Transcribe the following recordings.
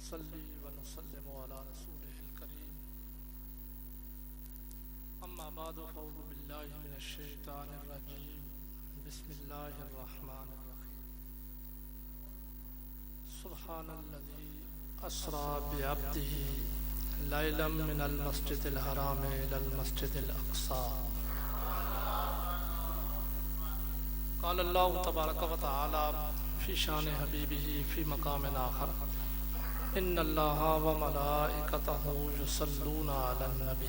नुसल्ली व नुसल्लिमु अला रसूलिहिल करीम अम्मा बादु फ़अऊज़ु बिल्लाहि मिनश शैतानिर रजीम बिस्मिल्लाहिर रहमानिर रहीम सुब्हानल्लज़ी अस्रा बिअब्दिही लैलन मिनल मस्जिदिल हराम इलल मस्जिदिल अक़सा क़ाल अल्लाहु तबारक व तआला फ़ी शान हबीबिही फ़ी मक़ामिन आख़र इन्नल्लाह व मलाइकतहु युसल्लूना अलन नबी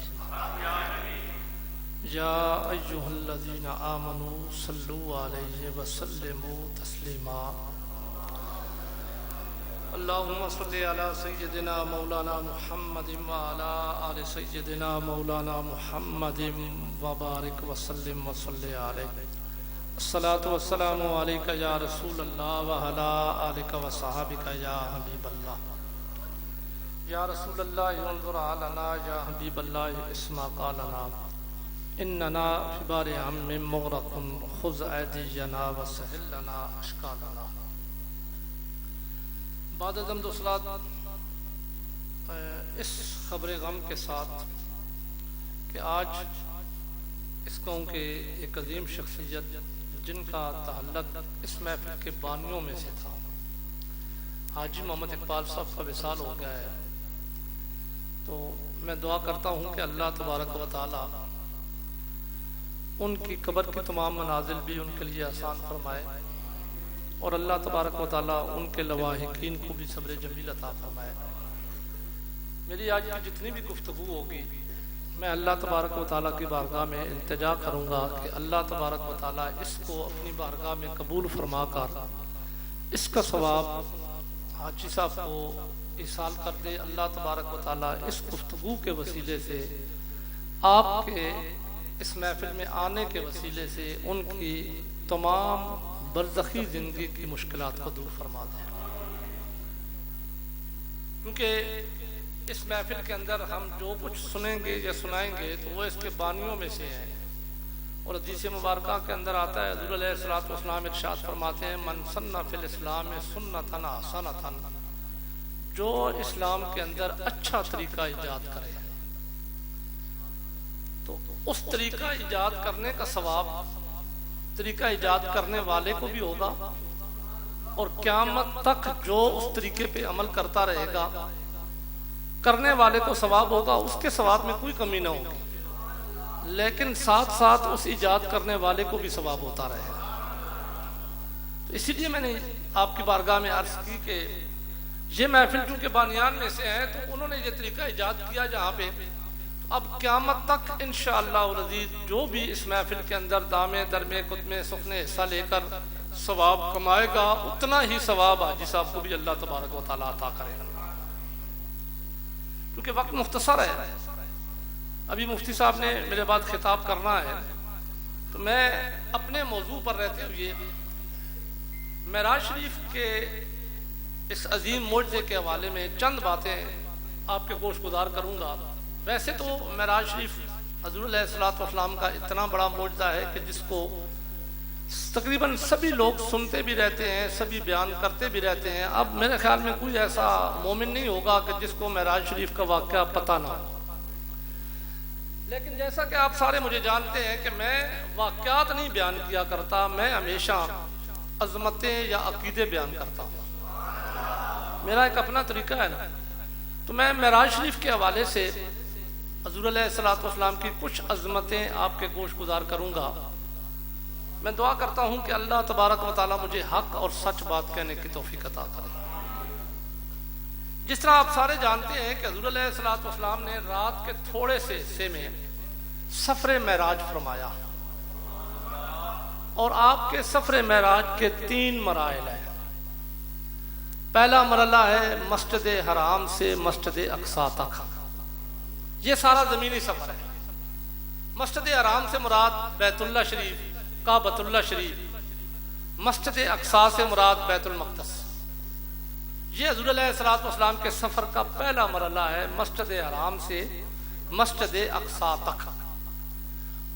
या अय्युहल्लज़ीना आमनू सल्लू अलैहि व सल्लिमू तस्लीमा अल्लाहुम्मा सल्लि अला सय्यिदिना मौलाना मुहम्मदिन व अला आलि सय्यिदिना मौलाना मुहम्मदिन व बारिक व सल्लिम व सल्लि अलैहि अस्सलातु वस्सलामु अलैका या रसूलल्लाह व अला आलिका व सहाबिका या हबीबल्लाह या रसूलल्लाह उन्ज़ुर अलना या हबीबल्लाह इस्मा क़ालना इन्नना फ़ी बारि हम्मिन मुग़रक़ुन ख़ुज़ ऐदियना व सहिल लना अश्कालना। बाद दम दुसलात इस खबर गम के साथ कि आज इस कौम के एक अजीम शख्सियत जिनका ताल्लुक इस महफिल के बानियों में से था, हाजी मोहम्मद इकबाल साहब का विसाल हो गया है। तो मैं दुआ करता हूँ कि अल्लाह तबारक व तआला उनकी कब्र की तमाम मनाजिल भी उनके लिए आसान फरमाए और अल्लाह तबारक व तआला उनके लवाहिकीन को भी सब्र जमील अता फरमाए। मेरी आज की जितनी भी गुफ्तगू होगी मैं अल्लाह तबारक व तआला की बारगाह में इल्तिजा करूँगा कि अल्लाह तबारक व तआला इसको अपनी बारगाह में कबूल फरमा कर इसका सवाब हाजी साहब को इसाल कर दे। अल्लाह तबारक व तआला इस गुफ्तगू के वसीले से आपके इस महफिल में आने के वसीले से उनकी तमाम बरज़खी ज़िंदगी की मुश्किलात को दूर फरमा दें, क्योंकि इस महफिल के अंदर हम जो कुछ सुनेंगे या सुनाएंगे तो वो इसके बानियों में से हैं। और हदीस मुबारक के अंदर आता है, हुज़ूर अलैहिस्सलातु वस्सलाम इरशाद फरमाते हैं, मन सन्ना फिल इस्लाम सुन्नतन हसनतन, जो इस्लाम के अंदर अच्छा तरीका ईजाद करे तो उस तरीका ईजाद करने का सवाब तरीका ईजाद करने वाले को भी होगा और क़यामत तक जो उस तरीके पे अमल करता रहेगा करने वाले को सवाब होगा, उसके सवाब में कोई कमी ना होगी, लेकिन साथ साथ उस ईजाद करने वाले को भी सवाब होता रहेगा। तो इसीलिए मैंने आपकी बारगाह में अर्ज की कि ये महफिल चूँकि बानियान में से है तो उन्होंने ये तरीका ईजाद किया जहाँ पे अब क़यामत तक इंशाअल्लाह अज़ीज़ जो भी इस महफिल के अंदर दामे दरमे कुतमे सुखने हिस्सा लेकर सवाब कमाएगा उतना ही सवाब हाजी साहब को भी अल्लाह तबारक व तआला अता करेगा। क्योंकि वक्त मुख्तसर है, अभी मुफ्ती साहब ने मेरे बाद खिताब करना है, तो मैं अपने मौजू पर रहते हुए मेराज शरीफ के इस अजीम मोजज़े के हवाले में चंद बातें आपके गोश गुजार करूँगा। वैसे तो मेराज शरीफ हुज़ूर अलैहिस्सलातु वस्सलाम का इतना बड़ा मोजज़ा है कि जिसको तकरीबन सभी लोग सुनते भी रहते हैं, सभी बयान करते भी रहते हैं। अब मेरे ख्याल में कोई ऐसा मोमिन नहीं होगा कि जिसको मेराज शरीफ का वाक़या पता ना हो। लेकिन जैसा कि आप सारे मुझे जानते हैं कि मैं वाक़यात नहीं बयान किया करता, मैं हमेशा अज़मतें या अक़ीदे बयान करता हूँ। मेरा एक अपना तरीका है ना। तो मैं मेराज शरीफ के हवाले से हुज़ूर अलैहिस्सलातु वस्सलाम की कुछ अज़मतें आपके गोश गुजार करूँगा। मैं दुआ करता हूँ कि अल्लाह तबारक व तआला मुझे हक और सच बात कहने की तौफीक अता करे। जिस तरह आप सारे जानते हैं कि हुज़ूर अलैहिस्सलातु वस्सलाम ने रात के थोड़े से हिस्से में सफ़र मेराज फरमाया और आपके सफ़र मेराज के 3 मराइल हैं। पहला मरला है मस्जिद हराम से मस्जिद अक़सा तक, ये सारा ज़मीनी सफ़र है। मस्जिद हराम से मुराद बैतुल्लाह शरीफ काबतुल्लाह शरीफ, मस्जिद अक़सा से मुराद बैतुल मक़दस। ये हुज़ूर अलैहिस्सलातु वस्सलाम के सफ़र का पहला मरला है, मस्जिद हराम से मस्जिद अक़सा तक।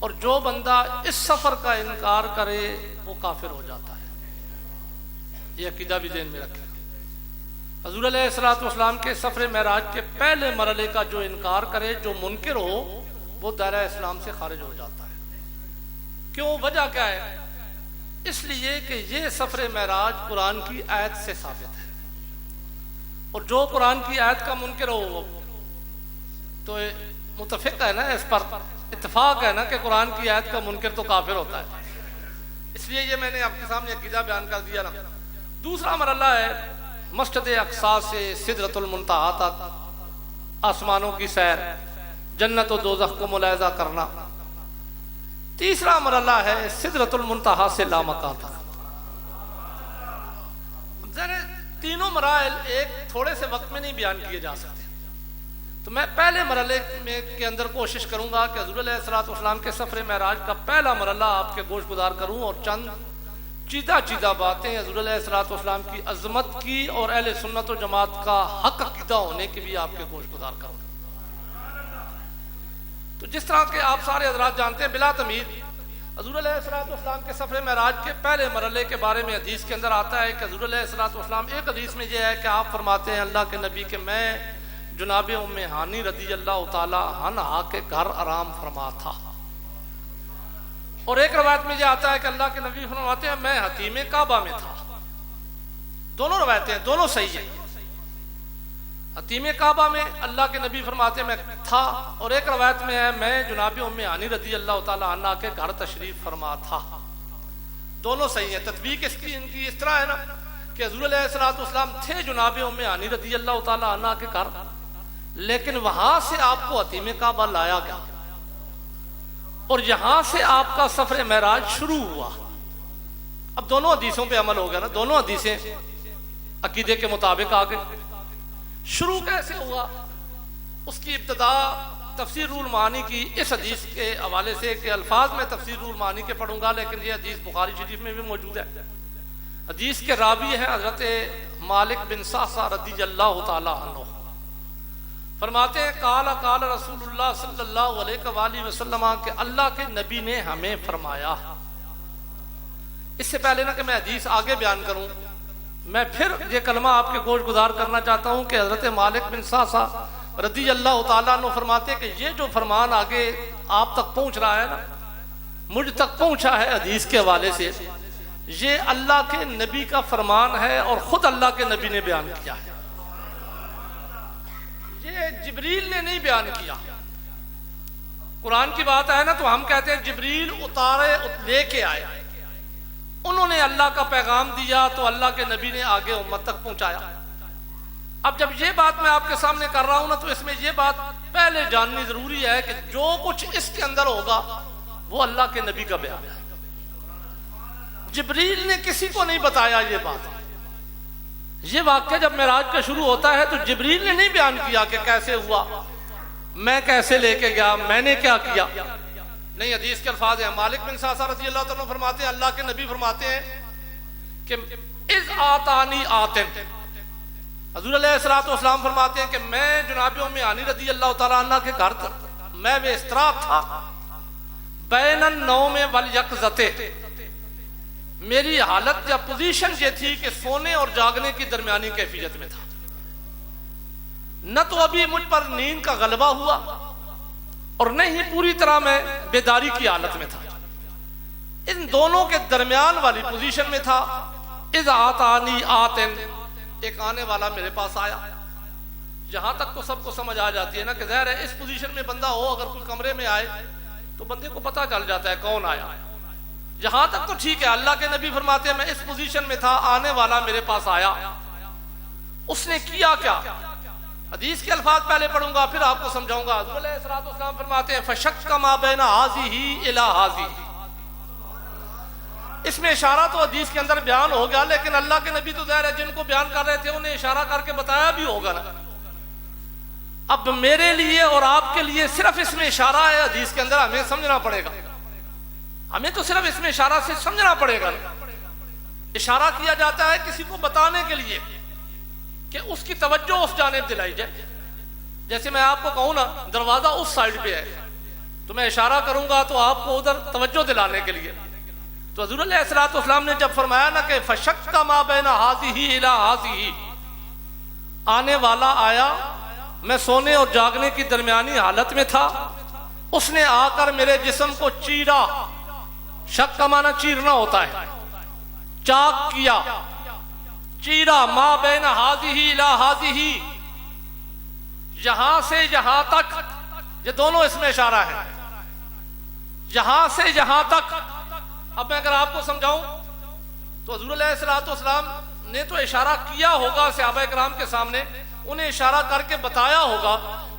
और जो बंदा इस सफ़र का इनकार करे वो काफिर हो जाता है। ये अक़ीदा भी ज़हन में रखें। हज़ूर अलैहिस्सलाम के सफ़र महराज के पहले मरहले का जो इनकार करे, जो मुनकिर हो, वो दायरा इस्लाम से खारिज हो जाता है। क्यों? वजह क्या है? इसलिए कि ये सफ़र महराज कुरान की आयत से साबित है, और जो कुरान की आयत का मुनकिर हो तो मुतफिक है ना, इस पर इत्तेफाक है ना कि कुरान की आयत का मुनकिर तो काफिर होता है। इसलिए ये मैंने आपके सामने अकीदा बयान कर दिया ना। दूसरा मरहला है मस्जिद अक्सा से सिदरतुल मुंतहा तक आसमानों की सैर, जन्नत और दोज़ख को मुलाहिज़ा करना। तीसरा मरहला है सिदरतुल मुंतहा से लामका तक। तीनों मराइल एक थोड़े से वक्त में नहीं बयान किए जा सकते, तो मैं पहले मरहले में के अंदर कोशिश करूंगा कि हज़ूर अलैहिस्सलाम के सफ़र महराज का पहला मरहला आपके गोश गुदार करूं और चंद चीदा चीदा बातें हज़ूर अलैहिस्सलाम की अज़मत की और अहले सुन्नत व जमात का हक अक़ीदा होने की भी आपके गोश गुदार करूँ। तो जिस तरह के आप सारे हज़रात जानते हैं, बिला तमीज़ हज़ूर अलैहिस्सलाम के सफ़र महराज के पहले मरहले के बारे में हदीस के अंदर आता है कि हज़ूर अलैहिस्सलाम, एक हदीस में यह है कि आप फरमाते हैं अल्लाह के नबी के मैं जुनाब उम्मे हानी रज़ी अल्लाह ताला अन्हा के घर आराम फरमा था। और एक रवायत में यह आता है कि अल्लाह के नबी फरमाते हैं मैं हतीमे काबा में था। दोनों रवायतें दोनों सही है। हतीमे काबा में अल्लाह के नबी फरमाते मैं था, और एक रवायत में है मैं जुनाब उम्मे हानी रज़ी अल्लाह ताला अन्हा के घर तशरीफ फरमा था। दोनों सही है। तत्बीक इसकी इनकी इस तरह है ना कि हज़ूर अलैहिस्सलाम थे जुनाब उम्मे हानी रज़ी अल्लाह ताला अन्हा के घर, लेकिन वहां से आपको हतीमे काबा लाया गया और यहां से आपका सफर महराज शुरू हुआ। अब दोनों हदीसों पे अमल हो गया ना, दोनों हदीसें अकीदे के मुताबिक आ गई। शुरू कैसे हुआ उसकी इब्तदा तफसीरुल मानी की इस हदीस के हवाले से कि अल्फाज में तफसीरुल मानी के पढ़ूंगा, लेकिन ये हदीस बुखारी शरीफ में भी मौजूद है। हदीस के रावी हैं हजरत मालिक बिन सासा रज़ियल्लाहु ताला अन्हु। फरमाते हैं काला काला रसूलुल्लाह सल्लल्लाहु अलैहि वसल्लम के अल्लाह के नबी ने हमें फरमाया। इससे पहले ना कि मैं हदीस आगे बयान करूं, मैं फिर ये कलमा आपके गोश गुजार करना चाहता हूं कि हजरत मालिक बिन सासा रज़ियल्लाहु ताला अन्हु फरमाते हैं कि ये जो फरमान आगे आप तक पहुंच रहा है ना, मुझ तक पहुंचा है हदीस के हवाले से, ये अल्लाह के नबी का फरमान है और खुद अल्लाह के नबी ने बयान किया है। ये जिब्रील ने नहीं बयान किया। कुरान की बात है ना तो हम कहते हैं जिब्रील उतारे लेके आए, उन्होंने अल्लाह का पैगाम दिया तो अल्लाह के नबी ने आगे उम्मत तक पहुंचाया। अब जब ये बात मैं आपके सामने कर रहा हूं ना, तो इसमें ये बात पहले जाननी जरूरी है कि जो कुछ इसके अंदर होगा वो अल्लाह के नबी का बयान है। जिब्रील ने किसी को नहीं बताया ये बात। ये वाक्य जब मेराज का शुरू होता है तो जिब्रील ने नहीं बयान किया कि कैसे हुआ, मैं कैसे लेके गया, मैंने क्या किया। नहीं, हदीस के अल्फाज हैं। मालिक बिन सासा रज़ियल्लाहु तआला फरमाते हैं अल्लाह के नबी फरमाते हैं कि इज़ आतानी आतिन, हज़ूर अलैहिस्सलाम फरमाते हैं कि मैं जुनाब उम्मे हानी रज़ियल्लाहु तआला अन्हा के घर मैं बेस्तरा था, बैनन नौम वल यक़ज़ते, मेरी हालत या पोजीशन ये थी कि सोने और जागने की दरमियानी कैफियत में था। न तो अभी मुझ पर नींद का गलबा हुआ और न ही पूरी तरह मैं बेदारी की हालत में था। इन दोनों के दरमियान वाली पोजीशन में था। इज़ आतानी आतिन, एक आने वाला मेरे पास आया। यहां तक तो सबको समझ आ जाती है ना कि ज़ाहिर है इस पोजीशन में बंदा हो, अगर कोई कमरे में आए तो बंदे को पता चल जाता है कौन आया। यहां तक तो ठीक है। अल्लाह के नबी फरमाते हैं मैं इस पोजीशन में था, आने वाला मेरे पास आया। उसने किया क्या? हदीस के अल्फाज पहले पढ़ूंगा फिर आपको समझाऊंगा। हज़रत अलैहिस्सलाम फरमाते हैं फशक्का मा बैना हाज़िही इला हाज़िही। इसमें इशारा तो हदीस के अंदर बयान हो गया, लेकिन अल्लाह के नबी तो ज़ाहिर है जिनको बयान कर रहे थे उन्हें इशारा करके बताया भी होगा ना। अब मेरे लिए और आपके लिए सिर्फ इसमें इशारा है हदीस के अंदर, हमें समझना पड़ेगा। हमें तो सिर्फ इसमें इशारा से समझना पड़ेगा। इशारा किया जाता है किसी को बताने के लिए कि उसकी तवज्जो उस जानिब दिलाई जाए। जैसे मैं आपको कहूं ना दरवाजा उस साइड पे है तो मैं इशारा करूंगा तो आपको उधर तवज्जो दिलाने के लिए। तो हज़रत अलैहिस्सलाम ने जब फरमाया ना कि फशक्का मा बैना हाज़िही इला हाज़िही, आने वाला आया, मैं सोने और जागने की दरमियानी हालत में था, उसने आकर मेरे जिस्म को चीरा। शक का माना चीरना होता है, चाक किया, चीरा। माँ बैन हाज़िही इला हाज़िही, यहां से यहां तक, ये दोनों इसमें इशारा है, यहां से यहां तक। अब मैं अगर आपको समझाऊं तो हुज़ूर अलैहिस्सलाम ने तो इशारा किया होगा सहाबा किराम के सामने, उन्हें इशारा करके बताया होगा,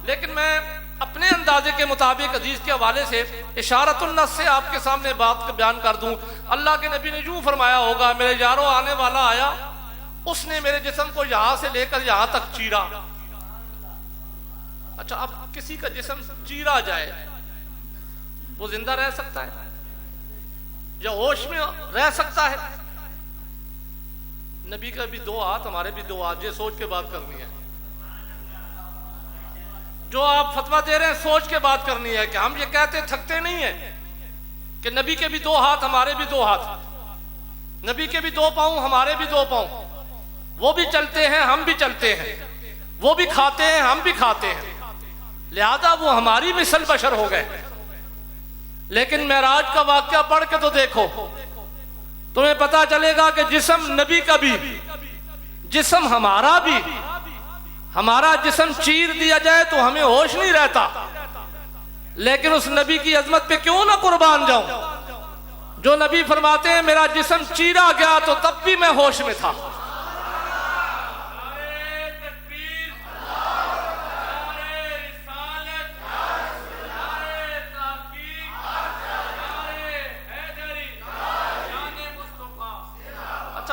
लेकिन मैं अपने अंदाजे के मुताबिक हदीस के हवाले से इशारतुन नस से आपके सामने बात को बयान कर दूं। अल्लाह के नबी ने यूं फरमाया होगा, मेरे यारों आने वाला आया, उसने मेरे जिस्म को यहां से लेकर यहां तक चीरा। अच्छा, अब किसी का जिस्म चीरा जाए, वो जिंदा रह सकता है या होश में रह सकता है? नबी का भी दो हाथ, हमारे भी दो हाथ, ये सोच के बात करनी है। जो आप फतवा दे रहे हैं सोच के बात करनी है, कि हम ये कहते थकते नहीं है कि नबी के भी दो हाथ, हमारे भी दो हाथ, नबी के भी दो पांव, हमारे भी दो पांव, वो भी चलते हैं, हम भी चलते हैं, वो भी खाते हैं, हम भी खाते हैं, लिहाजा वो हमारी मिसल बशर हो गए। लेकिन मेराज का वाकया पढ़ के तो देखो, तुम्हें पता चलेगा कि जिस्म नबी का भी, जिस्म हमारा भी, हमारा जिस्म चीर दिया जाए तो हमें होश नहीं रहता, लेकिन उस नबी की अजमत पे क्यों ना कुर्बान जाऊं। जो नबी फरमाते हैं मेरा जिस्म चीरा गया तो तब भी मैं होश में था।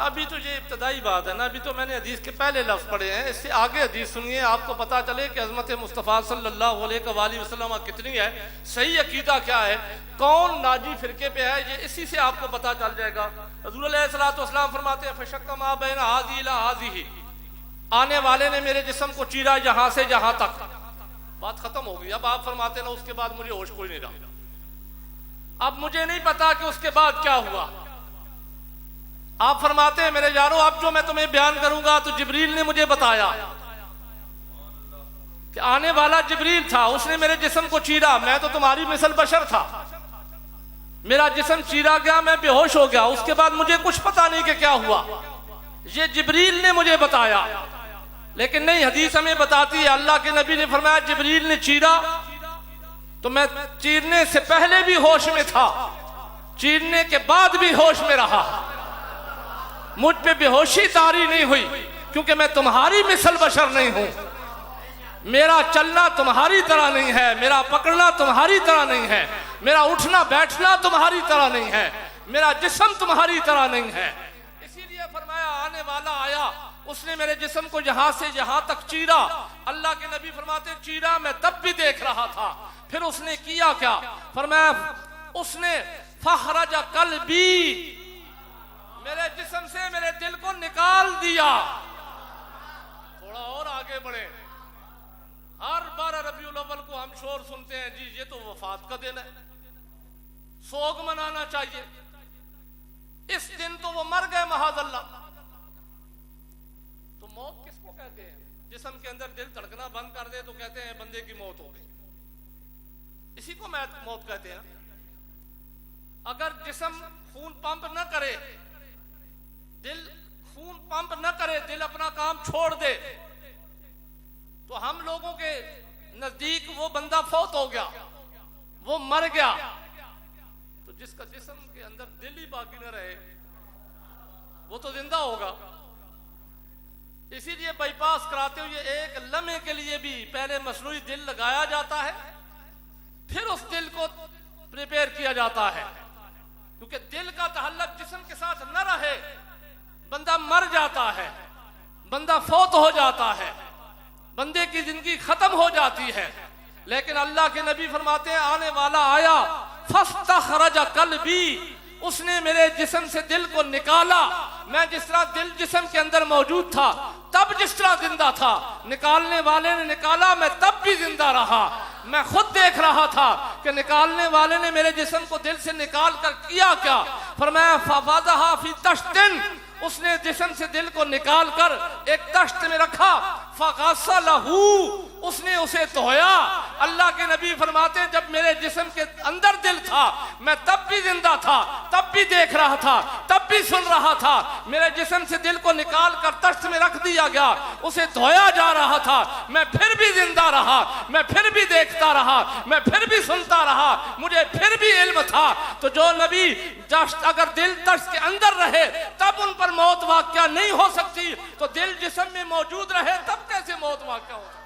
अभी तो ये इब्तदाई बात है ना, अभी तो मैंने हदीस के पहले लफ्ज पढ़े हैं, इससे आगे हदीस सुनिए, आपको पता चले कि अज़मत मुस्तफ़ा सल्लल्लाहु अलैहि वसल्लम कितनी है, सही अकीदा क्या है, कौन नाजी फिरके पे है, ये इसी से आपको पता चल जाएगा। हुज़ूर अलैहिस्सलाम फरमाते हैं, फशक्का मा बैन हाज़ी इला हाज़िही, आने वाले ने मेरे जिस्म को चीरा यहां से यहां तक। बात खत्म हो गई। अब आप फरमाते ना उसके बाद मुझे होश कोई नहीं रहा। अब मुझे नहीं पता कि उसके बाद क्या हुआ। आप फरमाते हैं मेरे यारों, अब जो मैं तुम्हें बयान करूंगा तो जिब्रील ने मुझे बताया कि आने वाला जिब्रील था, उसने मेरे जिस्म को चीरा। मैं तो तुम्हारी मिसल बशर था, मेरा जिस्म चीरा गया, मैं बेहोश हो गया, उसके बाद मुझे कुछ पता नहीं कि क्या हुआ, ये जिब्रील ने मुझे बताया। लेकिन नहीं, हदीस हमें बताती है, अल्लाह के नबी ने फरमाया जिब्रील ने चीरा तो मैं चीरने से पहले भी होश में था, चीरने के बाद भी होश में रहा, मुझ पे बेहोशी तारी नहीं हुई, क्योंकि मैं तुम्हारी मिसल बशर नहीं हूं। मेरा चलना तुम्हारी तरह नहीं है, मेरा पकड़ना तुम्हारी तरह नहीं है, मेरा उठना बैठना तुम्हारी तरह नहीं है, मेरा जिस्म तुम्हारी तरह नहीं है। इसीलिए फरमाया आने वाला आया, उसने मेरे जिस्म को यहां से यहां तक चीरा। अल्लाह के नबी फरमाते चीरा मैं तब भी देख रहा था। फिर उसने किया क्या? फरमाया उसने फखरज कल्बी, मेरे जिस्म से मेरे दिल को निकाल दिया। थोड़ा और आगे बढ़े। हर बार रबीउल अव्वल को हम शोर सुनते हैं, जी ये तो वफात का दिन है, सोग मनाना चाहिए, इस दिन तो वो मर गए महाज़अल्लाह। तो मौत किसको कहते हैं? जिस्म के अंदर दिल धड़कना बंद कर दे तो कहते हैं बंदे की मौत हो गई, इसी को मौत कहते हैं। अगर जिस्म खून पंप न करे, दिल खून पंप न करे, दिल अपना काम छोड़ दे, तो हम लोगों के नजदीक वो बंदा फौत हो गया, वो मर गया। तो जिसका जिस्म के अंदर दिल ही बाकी न रहे वो तो जिंदा होगा। इसीलिए बाईपास कराते हुए एक लम्हे के लिए भी पहले मसनूई दिल लगाया जाता है, फिर उस दिल को प्रिपेयर किया जाता है, क्योंकि दिल का तअल्लुक जिस्म के साथ न रहे बंदा मर जाता है, बंदा फौत हो जाता है, बंदे की जिंदगी खत्म हो जाती है। लेकिन अल्लाह के नबी फरमाते हैं आने वाला आया फस्तखरज कल्बी, उसने मेरे जिस्म से दिल को निकाला। मैं जिस तरह दिल जिस्म के अंदर मौजूद था तब जिस तरह जिंदा था, निकालने वाले ने निकाला, मैं तब भी जिंदा रहा। मैं खुद देख रहा था कि निकालने वाले ने मेरे जिस्म को दिल से निकाल कर किया क्या। फरमाया फवाज़हा फी तश्तिन, उसने जिस्म से दिल को निकाल कर एक तश्त में रखा, फगसलहू, उसने उसे धोया। अल्लाह के नबी फरमाते हैं जब मेरे जिस्म के अंदर दिल था मैं तब भी जिंदा था, तब भी देख रहा था, तब भी सुन रहा था। मेरे जिस्म से दिल को निकाल कर तश्त में रख दिया गया, उसे धोया जा रहा था, मैं फिर भी जिंदा रहा, मैं फिर भी देखता रहा, मैं फिर भी सुनता रहा, मुझे फिर भी इल्म था। तो जो नबी अगर दिल तश्त के अंदर रहे तब उन पर मौत वाक़या नहीं हो सकती, तो दिल जिस्म में मौजूद रहे तब कैसे मौत वाक़या हो सकती?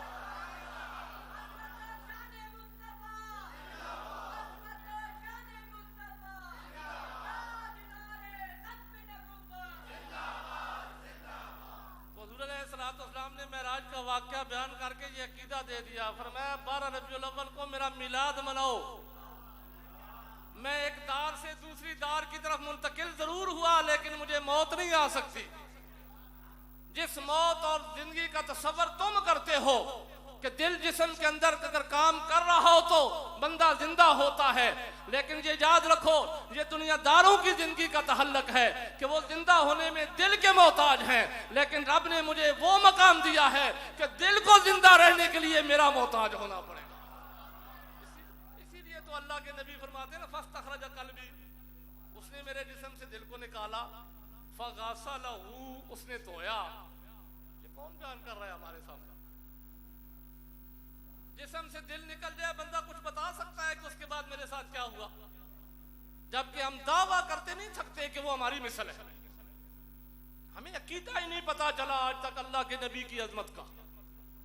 ने मेराज का वाक़या बयान करके ये अकीदा दे दिया, फरमाया 12 रबीउल अव्वल को मेरा मिलाद मनाओ। मैं एक दार से दूसरी दार की तरफ मुंतकिल जरूर हुआ लेकिन मुझे मौत नहीं आ सकती। जिस मौत और जिंदगी का तसव्वुर तुम करते हो कि दिल जिस्म के अंदर अगर काम कर रहा हो तो बंदा जिंदा होता है, लेकिन ये याद रखो ये दुनियादारों की जिंदगी का तहल्लुक है कि वो जिंदा होने में दिल के मोहताज हैं, लेकिन रब ने मुझे वो मकाम दिया है कि दिल को जिंदा रहने के लिए मेरा मोहताज होना पड़ेगा। इसीलिए तो अल्लाह के नबी फरमाते हैं ना, फस्तखरज कल्बी, उसने मेरे जिस्म से दिल को निकाला, फगसलहू, उसने धोया। ये कौन बयान कर रहा है हमारे सामने? जिस्म से दिल निकल जाए बंदा कुछ बता सकता है कि उसके बाद मेरे साथ क्या हुआ, जबकि हम दावा करते नहीं सकते कि वो हमारी मिसल है। हमें अकीदा ही नहीं पता चला आज तक अल्लाह के नबी की अजमत का,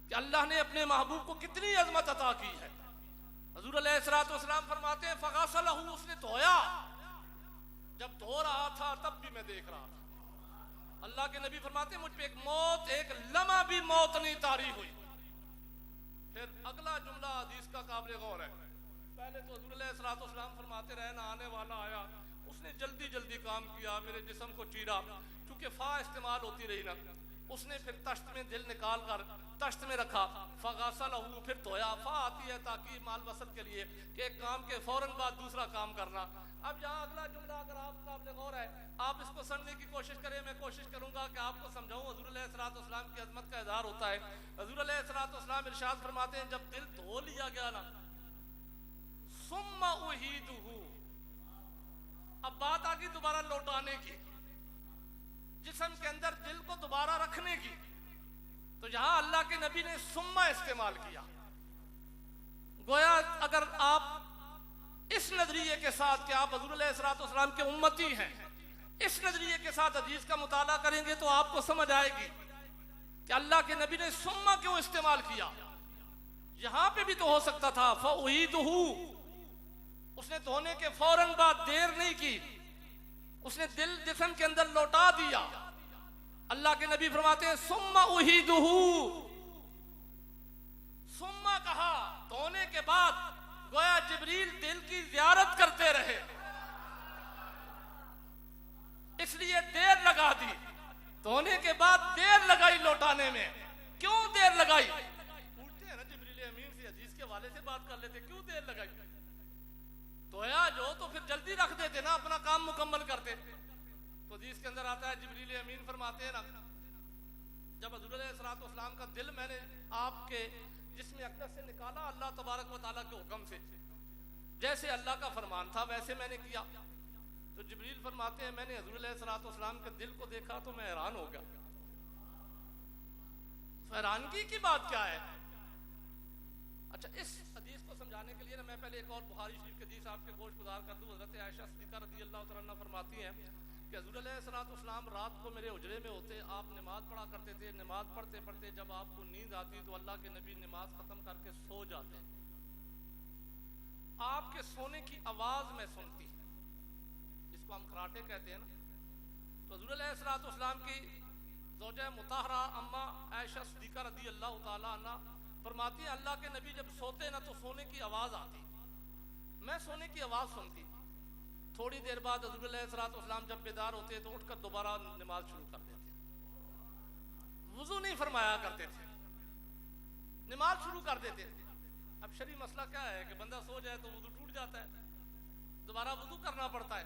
कि अल्लाह ने अपने महबूब को कितनी अजमत अता की है। हुजूर अलैहिस्सलाम फरमाते हैं फगसलहू, उसने धोया। जब धो रहा था तब भी मैं देख रहा था। अल्लाह के नबी फरमाते हैं मुझ पे एक मौत, एक लम्हा भी मौत नहीं तारी हुई। फिर अगला जुमला हदीस का काबिल गौर है। पहले तो हुजूर अलैहिस्सलाम फरमाते रहे ना आने वाला आया, उसने जल्दी जल्दी काम किया, मेरे जिस्म को चीरा, क्योंकि फा इस्तेमाल होती रही ना, उसने फिर तश्त में दिल निकाल कर तश्त में रखा, फगसलहू, फिर धोया। फा आती है ताकि माल वसल के लिए कि एक काम के फौरन बाद दूसरा काम करना। अब यहाँ अगला जुमला अगर आप काबिल गौर है, आप इसको समझने की कोशिश करें, मैं कोशिश करूंगा कि आपको समझाऊं। हुजूर अलैहिस्सलाम की अजमत का इज़हार होता है। हुजूर अलैहिस्सलाम इरशाद फरमाते हैं जब दिल धो लिया गया ना, सुम्मा उहीदुहु, अब बात आ गई दोबारा लौटाने की, जिस्म के अंदर दिल को दोबारा रखने की। तो यहां अल्लाह के नबी ने सुम्मा इस्तेमाल किया। गोया अगर आप इस नजरिए के साथ कि आप हुजूर अलैहिस्सलाम के उम्मती हैं, इस नजरिए के साथ हदीस का मुताला करेंगे तो आपको समझ आएगी कि अल्लाह के नबी ने सुम्मा क्यों इस्तेमाल किया। यहां पे भी तो हो सकता था फउहीदुहु, उसने धोने के फौरन बाद देर नहीं की, उसने दिल जिस्म के अंदर लौटा दिया। अल्लाह के नबी फरमाते हैं सुम्मा उहीदुहु, सुम्मा कहा धोने के बाद, गोया जिब्रील दिल की ज़ियारत करते रहे, इसलिए देर लगा दी। धोने के बाद देर लगाई लौटाने में। क्यों देर लगाई? पूछते हैं ना जिब्रील अमीन से, हदीस के हवाले से बात कर लेते, क्यों देर लगाई? धोया जो तो फिर जल्दी रख देते ना, अपना काम मुकम्मल करते। तो हदीस के अंदर आता है जिब्रील अमीन फरमाते हैं ना, जब हुजूर अलैहिस्सलाम का दिल मैंने आपके जिस्म अक़दस से निकाला अल्लाह तबारक व तआला के हुक्म से, जैसे अल्लाह का फरमान था वैसे मैंने किया। तो जिब्रील फरमाते हैं मैंने हुजूर अलैहिस्सलाम के दिल को देखा तो मैं हैरान हो गया। हैरानगी की बात क्या है? अच्छा, इस हदीस को समझाने के लिए ना मैं पहले एक और बुखारी शरीफ की हदीस आपके गोश गुजार कर दूं। हज़रत आयशा सिद्दीक़ा रज़ियल्लाहु तआला अन्हा फरमाती हैं कि हुजूर अलैहिस्सलाम रात को मेरे हुजरे में होते, आप नमाज पढ़ा करते थे। नमाज पढ़ते पढ़ते जब आपको नींद आती तो अल्लाह के नबी नमाज खत्म करके सो जाते। आपके सोने की आवाज में सुनती, जिसको हम खराटे कहते हैं ना। तो हुजूर अलैहिस्सलाम की ज़ौजा मुताहरा अम्मा आयशा सिद्दीक़ा रज़ियल्लाहु तआला अन्हा फरमाती है अल्लाह के नबी जब सोते ना तो सोने की आवाज आती, मैं सोने की आवाज सुनती। थोड़ी देर बाद हुजूर अलैहिस्सलाम जब बेदार होते तो उठकर दोबारा नमाज शुरू कर देते, वुजू नहीं फरमाया करते थे, नमाज शुरू कर देते। अब शरई मसला क्या है कि बंदा सो जाए तो वुजू टूट जाता है, दोबारा वुजू करना पड़ता है।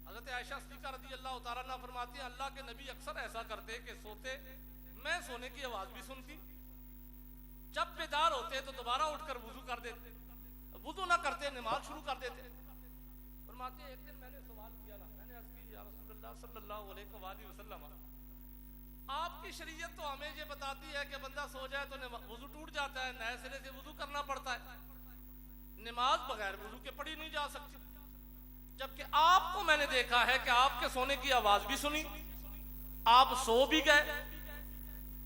हज़रत आयशा सिद्दीक़ा रज़ी अल्लाह तआला अन्हा फरमाती हैं, अल्लाह के नबी अक्सर ऐसा करते कि सोते, मैं सोने की आवाज़ भी सुनती, जब बेदार होते तो दोबारा उठकर वुज़ू कर देते, वुज़ू ना करते नमाज शुरू कर देते। फरमाते हैं, एक दिन मैंने सवाल किया ना, मैंने अर्ज़ की, या रसूलल्लाह सल्लल्लाहु अलैहि वसल्लम, आपकी शरीयत तो हमें ये बताती है कि बंदा सो जाए तो वुज़ू टूट जाता है, नए सिरे से वुज़ू करना पड़ता है, नमाज बगैर वुज़ू के पढ़ी नहीं जा सकती, जबकि आपको मैंने देखा है कि आपके सोने की आवाज भी सुनी, आप सो भी गए,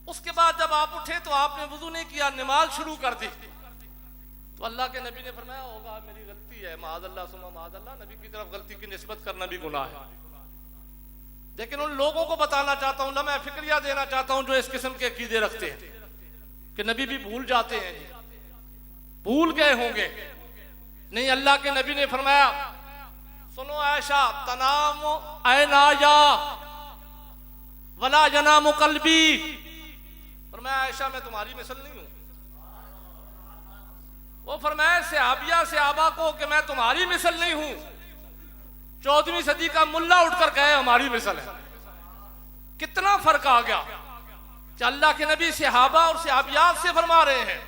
उसके बाद जब आप उठे तो आपने वुज़ू नहीं किया, नमाज शुरू कर दी। तो अल्लाह के नबी ने फरमाया, होगा मेरी गलती है, माज़अल्लाह सुम्मा माज़अल्लाह, नबी की तरफ गलती की निस्बत करना भी गुनाह है। लेकिन उन लोगों को बताना चाहता हूं, मैं फिक्रिया देना चाहता हूं जो इस किस्म के अकीदे रखते हैं कि नबी भी भूल जाते हैं, भूल गए होंगे। नहीं, अल्लाह के नबी ने फरमाया, सुनो आयशा, तनाम ऐनाया वला यनामु कल्बी, फरमाया आयशा मैं तुम्हारी मिसल नहीं हूं। वो फरमाया सहाबिया सहाबा को कि मैं तुम्हारी मिसल नहीं हूं, 14वीं सदी का मुल्ला उठकर कहे हमारी मिसल है। कितना फर्क आ गया कि अल्लाह के नबी सहाबा और सहाबियात से फरमा रहे हैं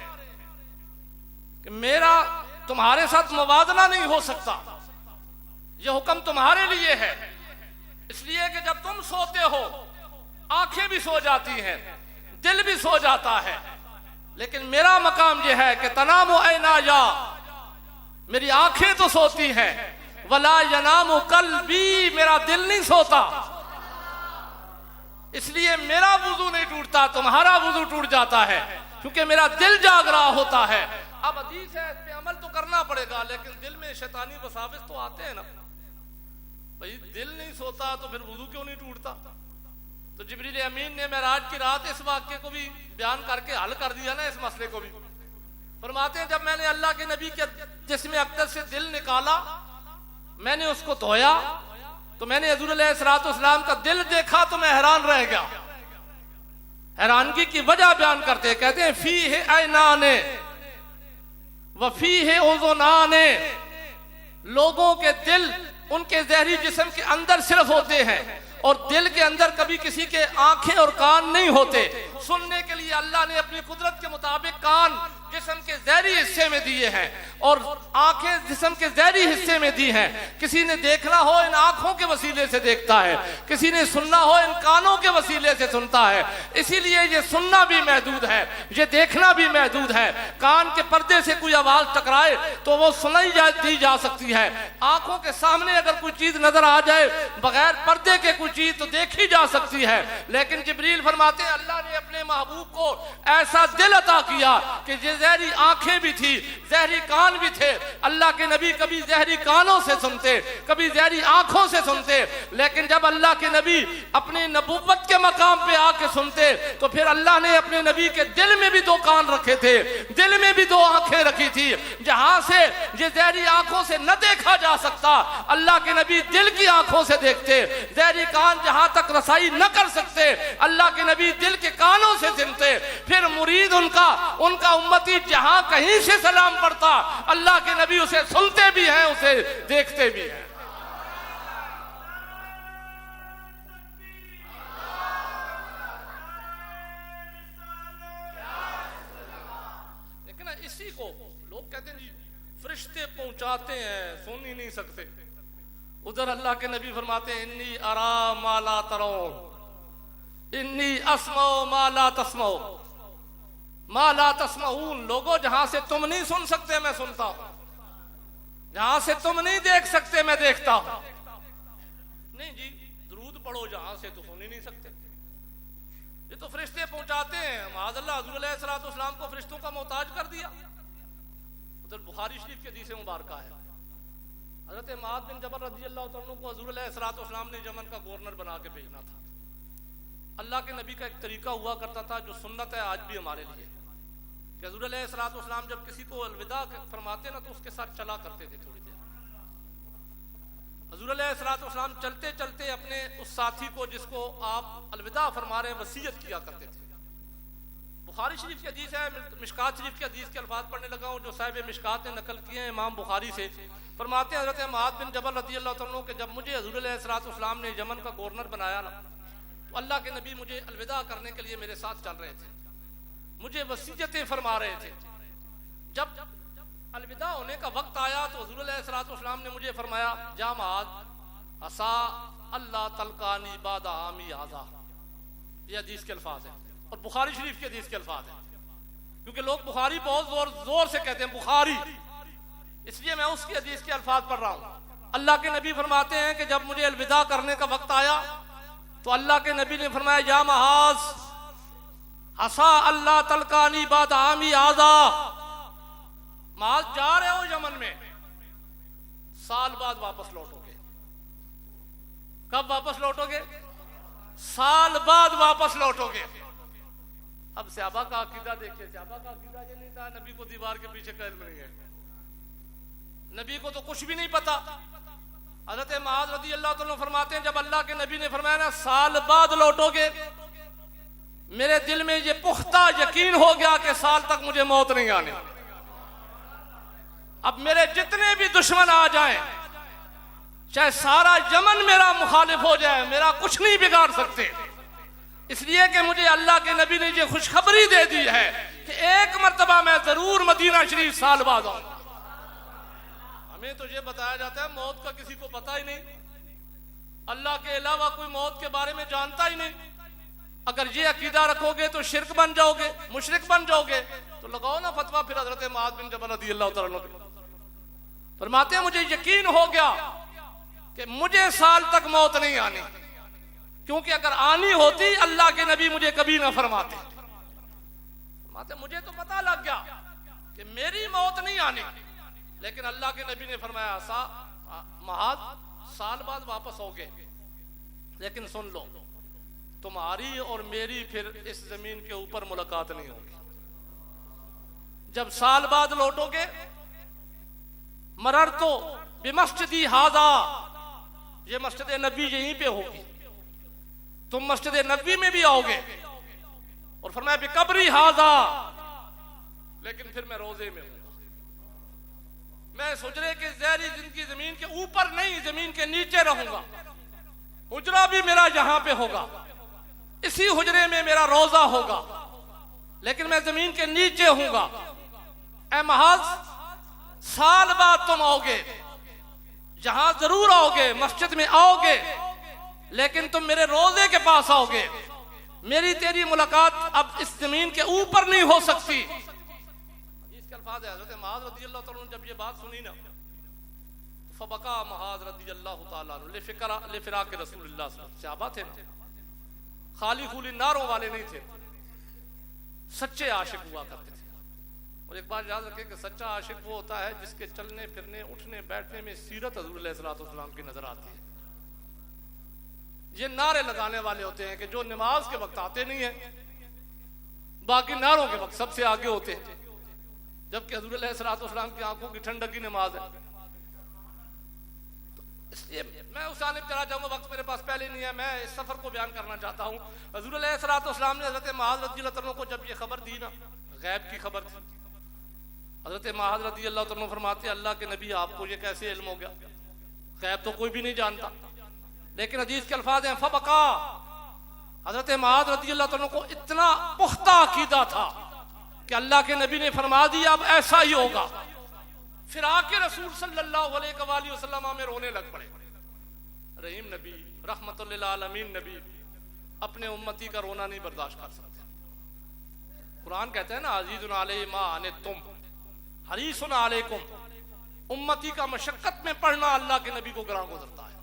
कि मेरा तुम्हारे साथ मुवाजना नहीं हो सकता, यह हुक्म तुम्हारे लिए है, इसलिए कि जब तुम सोते हो आंखें भी सो जाती हैं, दिल भी सो जाता है, लेकिन मेरा मकाम यह है कि तनामु ऐनाया, मेरी आंखें तो सोती हैं, वला यनामु कल्बी, मेरा दिल नहीं सोता, इसलिए मेरा वुज़ू नहीं टूटता, तुम्हारा वुज़ू टूट जाता है, क्योंकि मेरा दिल जाग रहा होता है। अब हदीस है, इस पे अमल तो करना पड़ेगा, लेकिन दिल में शैतानी वसाविस तो आते हैं ना भाई, दिल नहीं सोता तो फिर वुज़ू क्यों नहीं टूटता। तो जिब्रील अमीन ने मेराज की रात इस वाक्य को भी बयान करके हल कर दिया ना, इस मसले को भी। फरमाते हैं, जब मैंने अल्लाह के नबी के जिस्म अक़दस से दिल निकाला, मैंने उसको धोया, तो मैंने हुज़ूर अलैहिस्सलाम का दिल देखा तो मैं हैरान रह गया। हैरानगी की वजह बयान करते, कहते हैं फीह ऐनाने व फीह उज़ुनाने, लोगों के दिल उनके ज़हरी जिस्म के अंदर सिर्फ होते हैं, और दिल के अंदर कभी किसी के आंखें और कान नहीं होते। सुनने के लिए अल्लाह ने अपनी कुदरत के मुताबिक कान जिस्म के ज़हरी हिस्से में दिए हैं और आंखें जिस्म के ज़हरी हिस्से में दी हैं। किसी ने देखना हो इन आंखों के वसीले से देखता है, किसी ने सुनना हो इन कानों के वसीले से सुनता है। इसीलिए ये सुनना भी महदूद है, ये देखना भी महदूद है। कान के पर्दे से कोई आवाज टकराए तो वो सुनाई दी जा सकती है, आंखों के सामने अगर कोई चीज नजर आ जाए बगैर पर्दे के कोई चीज तो देखी जा सकती है। लेकिन जिब्रील फरमाते हैं, अल्लाह ने अपने महबूब को ऐसा दिल अता किया कि जहरी आंखें भी थी, जहरी कान भी थे। अल्लाह के नबी कभी जहरी कानों से सुनते, कभी जहरी आंखों से सुनते, लेकिन जब अल्लाह के नबी अपनी नबूवत के मकाम पे आके सुनते तो फिर अल्लाह ने अपने नबी के दिल में भी दो कान रखे थे, दिल में भी दो आंखें रखी थी। जहां से ये जहरी आंखों से न देखा जा सकता, अल्लाह के नबी दिल की आंखों से देखते। जहरी कान जहां तक रसाई न कर सकते, अल्लाह के नबी दिल के कानों से सुनते। फिर मुरीद उनका उम्मती जहां कहीं से सलाम पढ़ता, अल्लाह के नबी उसे सुनते भी हैं, उसे देखते भी हैं। लेकिन इसी को लोग कहते हैं जी फरिश्ते पहुंचाते हैं, सुन ही नहीं सकते। उधर अल्लाह के नबी फरमाते हैं, इन्नी अरा मा ला तरौन, इन्नी अस्माउ मा ला तस्माउ, मा ला तस्माऊन। लोगों, जहां से तुम नहीं सुन सकते मैं सुनता हूं, जहां से तुम नहीं देख सकते मैं देखता हूं। नहीं जी, दुरूद पढ़ो, जहां से तो सुन ही नहीं सकते। ये तो फरिश्ते पहुंचाते हैं। माज़अल्लाह हुज़ूर अलैहिस्सलाम को फरिश्तों का मोहताज कर दिया। उधर बुखारी शरीफ की हदीस मुबारका है, हज़रत मुआज़ बिन जबल रज़ियल्लाहु अन्हु को हुज़ूर अलैहिस्सलाम ने यमन का गवर्नर बना के भेजना था। अल्लाह के नबी का एक तरीका हुआ करता था जो सुन्नत है आज भी हमारे लिए, कि हुज़ूर अलैहिस्सलाम जब किसी को अलविदा फरमाते ना तो उसके साथ चला करते थे थोड़ी देर। हुज़ूर अलैहिस्सलाम चलते चलते अपने उस साथी को जिसको आप अलविदा फरमा रहे हैं वसीयत किया करते थे। बुखारी शरीफ की हदीस है, मिशकात शरीफ की हदीस के अल्फाज पढ़ने लगा हूँ जो साहिब मिशकात ने नकल किए हैं इमाम बुखारी से। फरमाते हैं हज़रत मुआज़ बिन जबल रज़ी अल्लाह तआला अन्हु के जब मुझे हुज़ूर अलैहिस्सलाम ने यमन का गवर्नर बनाया ना, तो अल्लाह के नबी मुझे अलविदा करने के लिए मेरे साथ चल रहे थे, मुझे वसीयतें फरमा रहे थे। जब अलविदा होने का वक्त आया तो हुज़ूर अलैहिस्सलाम ने मुझे फरमाया, जा मुआज़ असा अल्लाह तलकानी बाद आमी आज़ा। ये हदीस के अल्फाज हैं और बुखारी शरीफ के हदीस के अल्फाज हैं, क्योंकि लोग बुखारी बहुत जोर से कहते हैं बुखारी, इसलिए मैं उसकी हदीस के अल्फाज पढ़ रहा हूँ। अल्लाह के नबी फरमाते हैं कि जब मुझे अलविदा करने का वक्त आया तो अल्लाह के नबी ने फरमाया, या मुआज़ असा अल्लाह तलकानी बाद आमी आज़ा। मुआज़ जा रहे हो यमन में, साल बाद वापस लौटोगे। कब वापस लौटोगे? साल बाद वापस लौटोगे। अब सहाबा का अकीदा देखिए, सहाबा का अकीदा ये नहीं था नबी को दीवार के पीछे का इल्म नहीं है, नबी को तो कुछ भी नहीं पता। हज़रत मुआज़ रज़ी अल्लाह तआला फरमाते हैं जब अल्लाह के नबी ने फरमाया ना साल बाद लौटोगे, मेरे दिल में ये पुख्ता यकीन हो गया कि साल तक मुझे मौत नहीं आनी। अब मेरे जितने भी दुश्मन आ जाएं, चाहे सारा यमन मेरा मुखालिफ हो जाए, मेरा कुछ नहीं बिगाड़ सकते, इसलिए कि मुझे अल्लाह के नबी ने ये खुशखबरी दे दी है कि एक मर्तबा मैं जरूर मदीना शरीफ साल बाद आऊंगा। हमें तो ये बताया जाता है मौत का किसी को पता ही नहीं, अल्लाह के अलावा कोई मौत के बारे में जानता ही नहीं। अगर ये अकीदा रखोगे तो शिरक बन जाओगे, मुशरिक बन जाओगे। तो लगाओ ना फतवा फिर हज़रत मुआज़ बिन जबल रज़ी अल्लाह तआला अन्हु फरमाते हैं मुझे यकीन हो गया कि मुझे साल तक मौत नहीं आनी, क्योंकि अगर आनी होती अल्लाह के नबी मुझे कभी ना फरमाते। फरमाते मुझे तो पता लग गया कि मेरी मौत नहीं आनी, लेकिन अल्लाह के नबी ने फरमाया मुआज़ साल बाद वापस आओगे, लेकिन सुन लो तुम्हारी और मेरी फिर इस जमीन के ऊपर मुलाकात नहीं होगी। जब साल बाद लौटोगे, मरर तो बिमस्जिदी हाजा, ये मस्जिद नबी यहीं पे होगी, तुम मस्जिद नबी में भी आओगे। और फरमाया बिकब्री हाजा, लेकिन फिर मैं रोजे में हूँ, मैं हुजरे के ज़हरी जिनकी जमीन के ऊपर नहीं जमीन के नीचे रहूंगा, हुजरा भी मेरा यहां पे होगा, इसी हुजरे में मेरा रोजा होगा, लेकिन मैं जमीन के नीचे हूंगा। ऐ मुआज़ साल बाद तुम आओगे, जहां जरूर आओगे, मस्जिद में आओगे, लेकिन तुम मेरे रोजे के पास आओगे। मेरी तेरी मुलाकात अब इस जमीन के ऊपर नहीं हो सकती। इसके अल्फाज है हज़रत मुआज़ रज़ी अल्लाह तआला जब ये बात सुनी ना, फबका मुआज़ रज़ी अल्लाह तआला लिफ़िराक़ रसूलिल्लाह, सहाबा थे ना, खाली खूली नारों वाले नहीं थे, सच्चे आशिक हुआ करते थे। और एक बात याद रखें कि सच्चा आशिक वो होता है जिसके चलने फिरने उठने बैठने में सीरत हुज़ूर अलैहिस्सलाम की नजर आती है। ये नारे लगाने वाले होते हैं कि जो नमाज के वक्त आते नहीं है, बाकी नारों के वक्त सबसे आगे होते हैं, जबकि हुज़ूर अलैहिस्सलाम की आंखों की ठंडक की नमाज है। इसलिए मैं उस जानिब चला जाऊंगा, वक्त मेरे पास पहले नहीं है, मैं इस सफर को बयान करना चाहता हूँ। हुज़ूर अलैहिस्सलाम ने हज़रत मुआज़ रज़ी अल्लाह तआला को जब ये खबर दी ना, गैब की खबर थी, हज़रत मुआज़ रज़ी अल्लाह तआला फरमाते अल्लाह के नबी आपको ये कैसे इल्म हो गया, गैब तो कोई भी नहीं जानता। लेकिन हदीस के अल्फाज हैं फबका, हज़रत मुआज़ रज़ी अल्लाह तआला को इतना पुख्ता अकीदा था कि अल्लाह के नबी ने फरमा दिया अब ऐसा ही होगा। फिर आके रसूल सल्लल्लाहु अलैहि वसल्लम में रोने लग पड़े। रहीम नबी, रहमतुल लिल आलमीन नबी अपने उम्मती का रोना नहीं बर्दाश्त कर सकते। कुरान कहता है ना, अज़ीज़ुन अलैहि मा अनित्तुम हरीसुन अलैकुम, उम्मती का मशक्कत में पढ़ना अल्लाह के नबी को गिरा गुजरता है।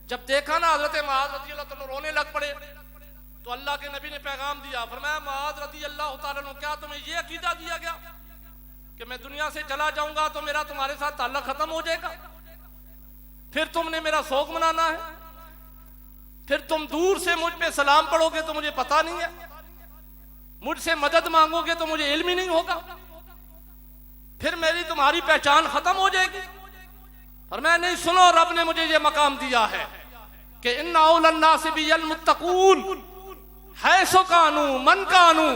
जब देखा ना हज़रत मुआज़ रज़ी अल्लाह तआला रोने लग पड़े, तो अल्लाह के नबी ने पैगाम दिया, फरमाया मुआज़ रज़ी अल्लाह तआला अन्हु, क्या तुम्हें यह अकीदा दिया गया कि मैं दुनिया से चला जाऊंगा तो मेरा तुम्हारे साथ ताल्लुक खत्म हो जाएगा, फिर तुमने मेरा शौक मनाना है, फिर तुम दूर से मुझ पे सलाम पढ़ोगे तो मुझे पता नहीं है, मुझसे मदद मांगोगे तो मुझे इल्म ही नहीं होगा, फिर मेरी तुम्हारी पहचान खत्म हो जाएगी। और मैं नहीं, सुनो, रब ने मुझे ये मकाम दिया है कि इन्ना औलन नास बिल मुत्तकून, है सो कानू मन कानू।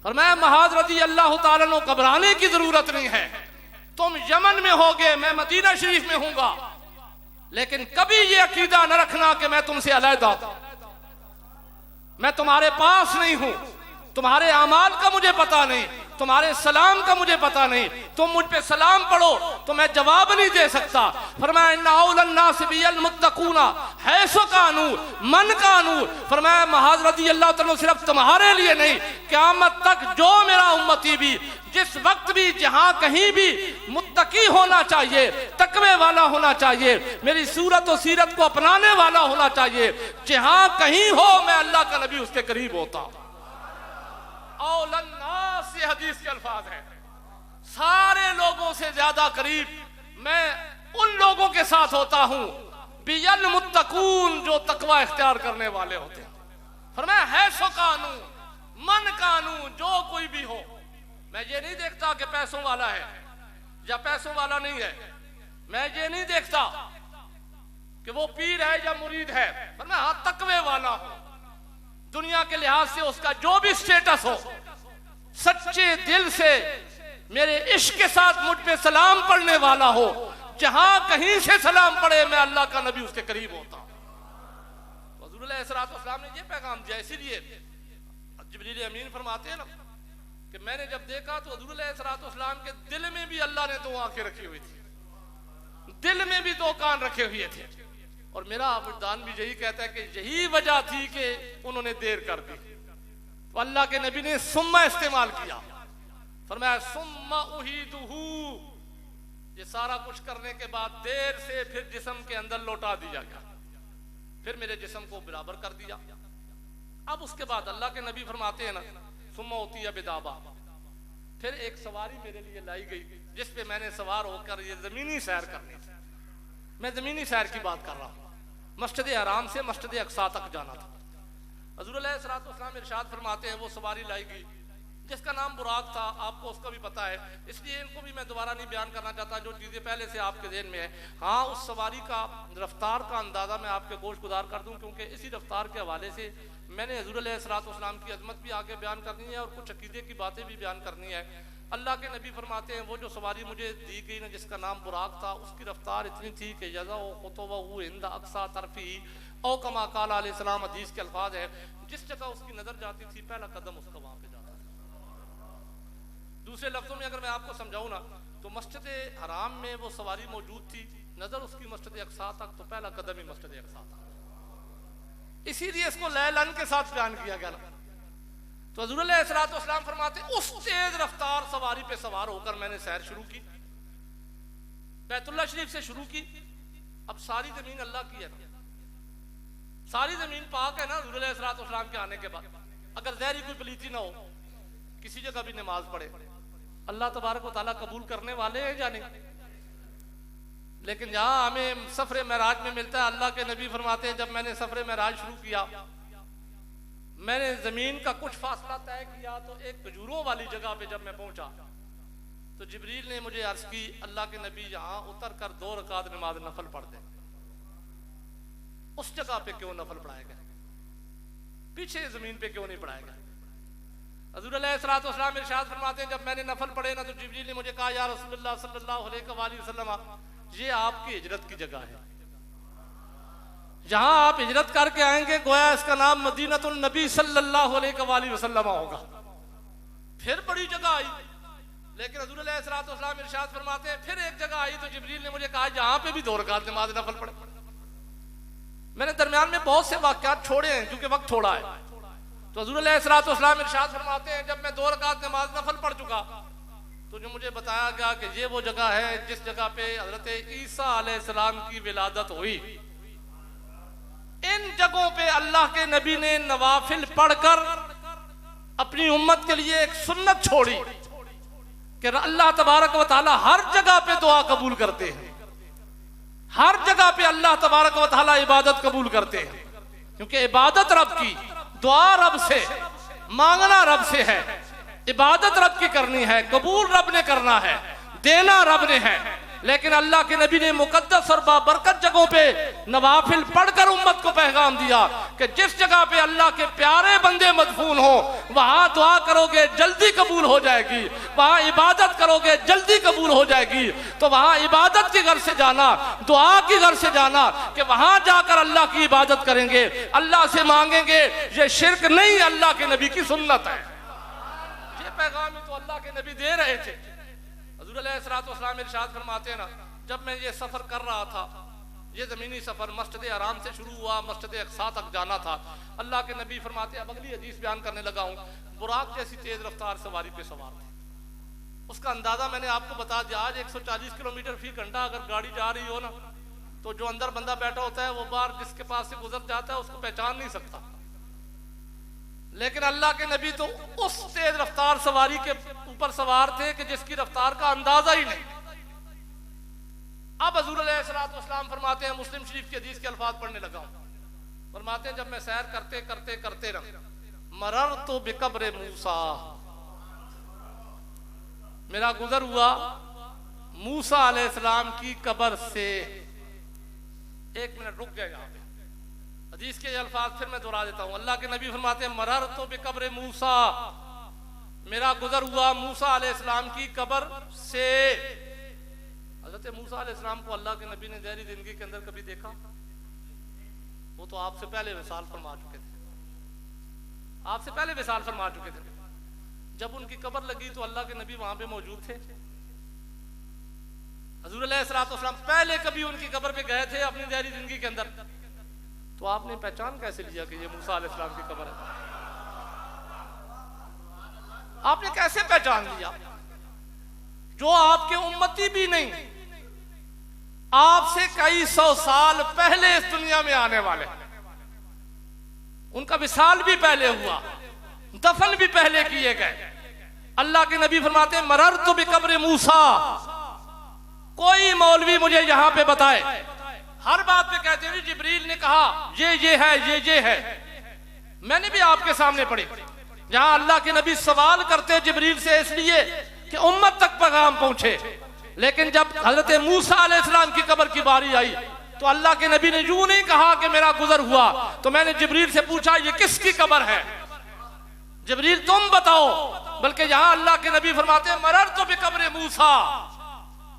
फरमाया महाज रज़ी अल्लाह ताला अन्हु घबराने की जरूरत नहीं है, तुम यमन में होगे, मैं मदीना शरीफ में हूंगा, लेकिन कभी ये अकीदा न रखना कि मैं तुमसे अलहदा, मैं तुम्हारे पास नहीं हूं, तुम्हारे अमाल का मुझे पता नहीं, तुम्हारे सलाम का मुझे पता नहीं, तुम मुझ पे सलाम पढ़ो तो मैं जवाब नहीं दे सकता। फरमाया इन्ना औलन नास बिल मुत्तकूना हैसो कानू मन कानू। फरमाया महाज रज़ी अल्लाह तआला सिर्फ तुम्हारे लिए नहीं, क़यामत तक जो मेरा उम्मती भी जिस वक्त भी जहां कहीं भी मुत्तकी होना चाहिए, तकवे वाला होना चाहिए, मेरी सूरत और सीरत को अपनाने वाला होना चाहिए, जहां कहीं हो मैं अल्लाह का नबी उसके करीब होता। औलन्नास ये हदीस के अल्फाज हैं, सारे लोगों से ज्यादा करीब मैं उन लोगों के साथ होता हूं बियल मुत्तकून, जो तकवा इख्तियार करने वाले होते हैं। फरमाया है सो कानू मन कानू, जो कोई भी हो, मैं ये नहीं देखता कि पैसों वाला है या पैसों वाला नहीं है, मैं ये नहीं देखता कि वो पीर है या मुरीद है, फरमाया हाँ तकवे वाला हो, दुनिया के लिहाज से उसका जो भी स्टेटस हो, सच्चे दिल से मेरे इश्क के साथ मुझ पे सलाम पढ़ने वाला हो, जहां कहीं से सलाम पढ़े मैं अल्लाह का नबी उसके करीब होता। हुज़ूर अलैहिस्सलाम ने ये पैगाम दिया, इसीलिए जिब्रील अमीन फरमाते हैं ना कि मैंने जब देखा तो हुज़ूर अलैहिस्सलाम के दिल में भी अल्लाह ने 2 आंखें रखी हुई थी, दिल में भी 2 कान रखे हुए थे, और मेरा विद्वान भी यही कहता है कि यही वजह थी कि उन्होंने देर कर दी, तो अल्लाह के नबी ने सुम्मा इस्तेमाल किया। फरमाया सुम्मा उहीदुहू, ये सारा कुछ करने के बाद देर से फिर जिस्म के अंदर लौटा दिया गया, फिर मेरे जिस्म को बराबर कर दिया। अब उसके बाद अल्लाह के नबी फरमाते हैं ना सुम्मा होती है बिदाबा, फिर एक सवारी मेरे लिए लाई गई जिस पे मैंने सवार होकर ये जमीनी सैर करनी थी। मैं जमीनी सैर की बात कर रहा हूँ, मस्जिद हराम से मस्जिद अक्सा तक जाना था। हुज़ूर अलैहिस्सलाम इरशाद फरमाते हैं वो सवारी लाई गई जिसका नाम बुराक था, आपको उसका भी पता है, इसलिए इनको भी मैं दोबारा नहीं बयान करना चाहता, जो चीज़ें पहले से आपके ज़हन में है। हाँ, उस सवारी का रफ्तार का अंदाज़ा मैं आपके गोश गुजार कर दूं, क्योंकि इसी रफ्तार के हवाले से मैंने हुज़ूर अलैहिस्सलाम की अज़मत भी आगे बयान करनी है और कुछ अकीदे की बातें भी बयान करनी है। अल्लाह के नबी फरमाते हैं वो जो सवारी मुझे दी गई ना जिसका नाम बुराक था, उसकी रफ्तार इतनी थी कि अक्सा तरफी औ कमा काला अलैहिस्सलाम, हदीस के अल्फाज है, जिस जगह उसकी नजर जाती थी पहला कदम उसका वहां पे जाता था। दूसरे लफ्जों में अगर मैं आपको समझाऊं ना तो मस्जिद हराम में वो सवारी मौजूद थी, नजर उसकी मस्जिद अक्सा तक, तो पहला कदम ही मस्जिद अक्सा था। इसीलिए इसको लैलन के साथ बयान किया गया। तो हुज़ूर अलैहिस्सलाम फरमाते उस तेज रफ्तार सवारी पे सवार होकर मैंने सैर शुरू की, बैतुल्लाह शरीफ से शुरू की। अब सारी जमीन अल्लाह की है ना, सारी जमीन पाक है ना हुज़ूर अलैहिस्सलाम के आने के बाद। अगर ज़हरी कोई पलीती ना हो, किसी जगह भी नमाज पढ़े, अल्लाह तबारक व तआला कबूल करने वाले हैं या नहीं। लेकिन जहां हमें सफर महराज में मिलता है, अल्लाह के नबी फरमाते हैं जब मैंने सफर महराज शुरू किया, मैंने जमीन का कुछ फासला तय किया, तो एक खजूरों वाली जगह पे जब मैं पहुंचा तो जिब्रील ने मुझे अर्ज की अल्लाह के नबी यहाँ उतर कर 2 रकात नमाज नफल पढ़ दे। उस जगह पे क्यों नफल पढ़ाएगा, पीछे जमीन पे क्यों नहीं पढ़ाएगा। हुज़ूर अलैहिस्सलाम इरशाद फरमाते हैं जब मैंने नफल पढ़े ना तो जिब्रील ने मुझे कहा या रसूलुल्लाह सल्लल्लाहु अलैहि वसल्लम, ये आपकी हिजरत की जगह है, जहां आप हिजरत करके आएंगे गोया इसका नाम मदीनतुन नबी सल्लल्लाहु अलैहि वसल्लम होगा। फिर बड़ी जगह आई, लेकिन हुज़ूर अलैहिस्सलाम इरशाद फरमाते हैं फिर एक जगह आई तो जिब्रील ने मुझे कहा यहाँ पे भी 2 रकात नमाज नफल पढ़े। मैंने दरमियान में बहुत से वाक़यात छोड़े हैं क्योंकि वक्त थोड़ा है। तो हुज़ूर अलैहिस्सलाम इरशाद फरमाते हैं जब मैं 2 रकात नमाज नफल पढ़ चुका तो जो मुझे बताया गया कि ये वो जगह है जिस जगह पे हजरत ईसा अलैहिस्सलाम की विलादत हुई। इन जगहों पे अल्लाह के नबी ने नवाफिल पढ़कर अपनी उम्मत के लिए एक सुन्नत छोड़ी कि अल्लाह तबारक व तआला हर जगह पे दुआ कबूल करते हैं, हर जगह पे अल्लाह तबारक व तआला इबादत कबूल करते हैं, क्योंकि इबादत रब की, दुआ रब से, मांगना रब से है, इबादत रब की करनी है, कबूल रब ने करना है, देना रब ने है। लेकिन अल्लाह के नबी ने मुकद्दस और बाबरकत जगहों पे नवाफिल पढ़कर उम्मत को पैगाम दिया कि जिस जगह पे अल्लाह के प्यारे बंदे मदफून हो वहां दुआ करोगे जल्दी कबूल हो जाएगी, वहां इबादत करोगे जल्दी कबूल हो जाएगी। तो वहां इबादत के घर से जाना, दुआ के घर से जाना कि वहां जाकर अल्लाह की इबादत करेंगे, अल्लाह से मांगेंगे, ये शिर्क नहीं, अल्लाह के नबी की सुन्नत है। ये पैगाम ही तो अल्लाह के नबी दे रहे थे। हुज़ूर अलैहिस्सलाम इरशाद फरमाते हैं ना, जब मैं ये सफर कर रहा था, ये जमीनी सफर मस्जिद हराम से शुरू हुआ, मस्जिद अक़सा तक जाना था। अल्लाह के नबी फरमाते, अब अगली हदीस बयान करने लगा हूँ। बुराक जैसी तेज रफ्तार सवारी पे सवार थे। उसका अंदाजा मैंने आपको बता दिया। आज 140 किलोमीटर फी घंटा अगर गाड़ी जा रही हो ना, तो जो अंदर बंदा बैठा होता है वो बाहर जिसके पास से गुजर जाता है उसको पहचान नहीं सकता। लेकिन अल्लाह के नबी तो उस तेज रफ्तार सवारी के ऊपर सवार थे कि जिसकी रफ्तार का अंदाजा ही नहीं। अब हुज़ूर अलैहिस्सलाम फरमाते हैं, मुस्लिम शरीफ की हदीस के अल्फाज पढ़ने लगा हूं। फरमाते हैं, जब मैं सैर करते करते करते रहा, मरर तो बिकब्र मूसा, मेरा गुजर हुआ मूसा अलैहिस्सलाम की कब्र से। एक मिनट रुक गए यहाँ पे, हदीस के अल्फाज फिर मैं दोहरा देता हूँ। अल्लाह के नबी फरमाते हैं, मरर तो बिकब्र मूसा, मेरा गुजर हुआ मूसा अलैहिस्सलाम की कब्र से। हज़रत मूसा अलैहिस्सलाम को अल्लाह के नबी ने ज़हरी जिंदगी के अंदर कभी देखा? वो तो आपसे पहले विसाल फरमा चुके थे, आपसे पहले विसाल फरमा चुके थे। जब उनकी कब्र लगी तो अल्लाह के नबी वहां पे मौजूद थे। हुज़ूर अलैहिस्सलाम पहले कभी उनकी कब्र पे गए थे अपनी ज़हरी जिंदगी के अंदर, तो आपने पहचान कैसे लिया कि ये मूसा अलैहिस्सलाम की कब्र है? आपने कैसे पहचान लिया? जो आपके उम्मती भी नहीं, आपसे कई सौ साल पहले इस दुनिया में आने वाले, उनका विसाल भी पहले हुआ, दफन भी पहले किए गए। अल्लाह के नबी फरमाते हैं, मरर तो बिकब्र मूसा। कोई मौलवी मुझे यहां पे बताए, हर बात पे कहते हैं जिब्रील ने कहा ये है, ये है। मैंने भी आपके सामने पढ़ी, जहां अल्लाह के नबी सवाल करते जिब्रील से इसलिए कि उम्मत तक पैगाम पहुंचे। लेकिन जब हजरत मूसा अलैहिस्सलाम की कब्र की बारी आई तो अल्लाह के नबी ने यूं नहीं कहा कि मेरा गुजर हुआ। तो मैंने जिब्रील से पूछा, ये किसकी कब्र है? जिब्रील तुम बताओ। बल्कि यहां अल्लाह के नबी फरमाते हैं, मरर तो बिकब्र मूसा,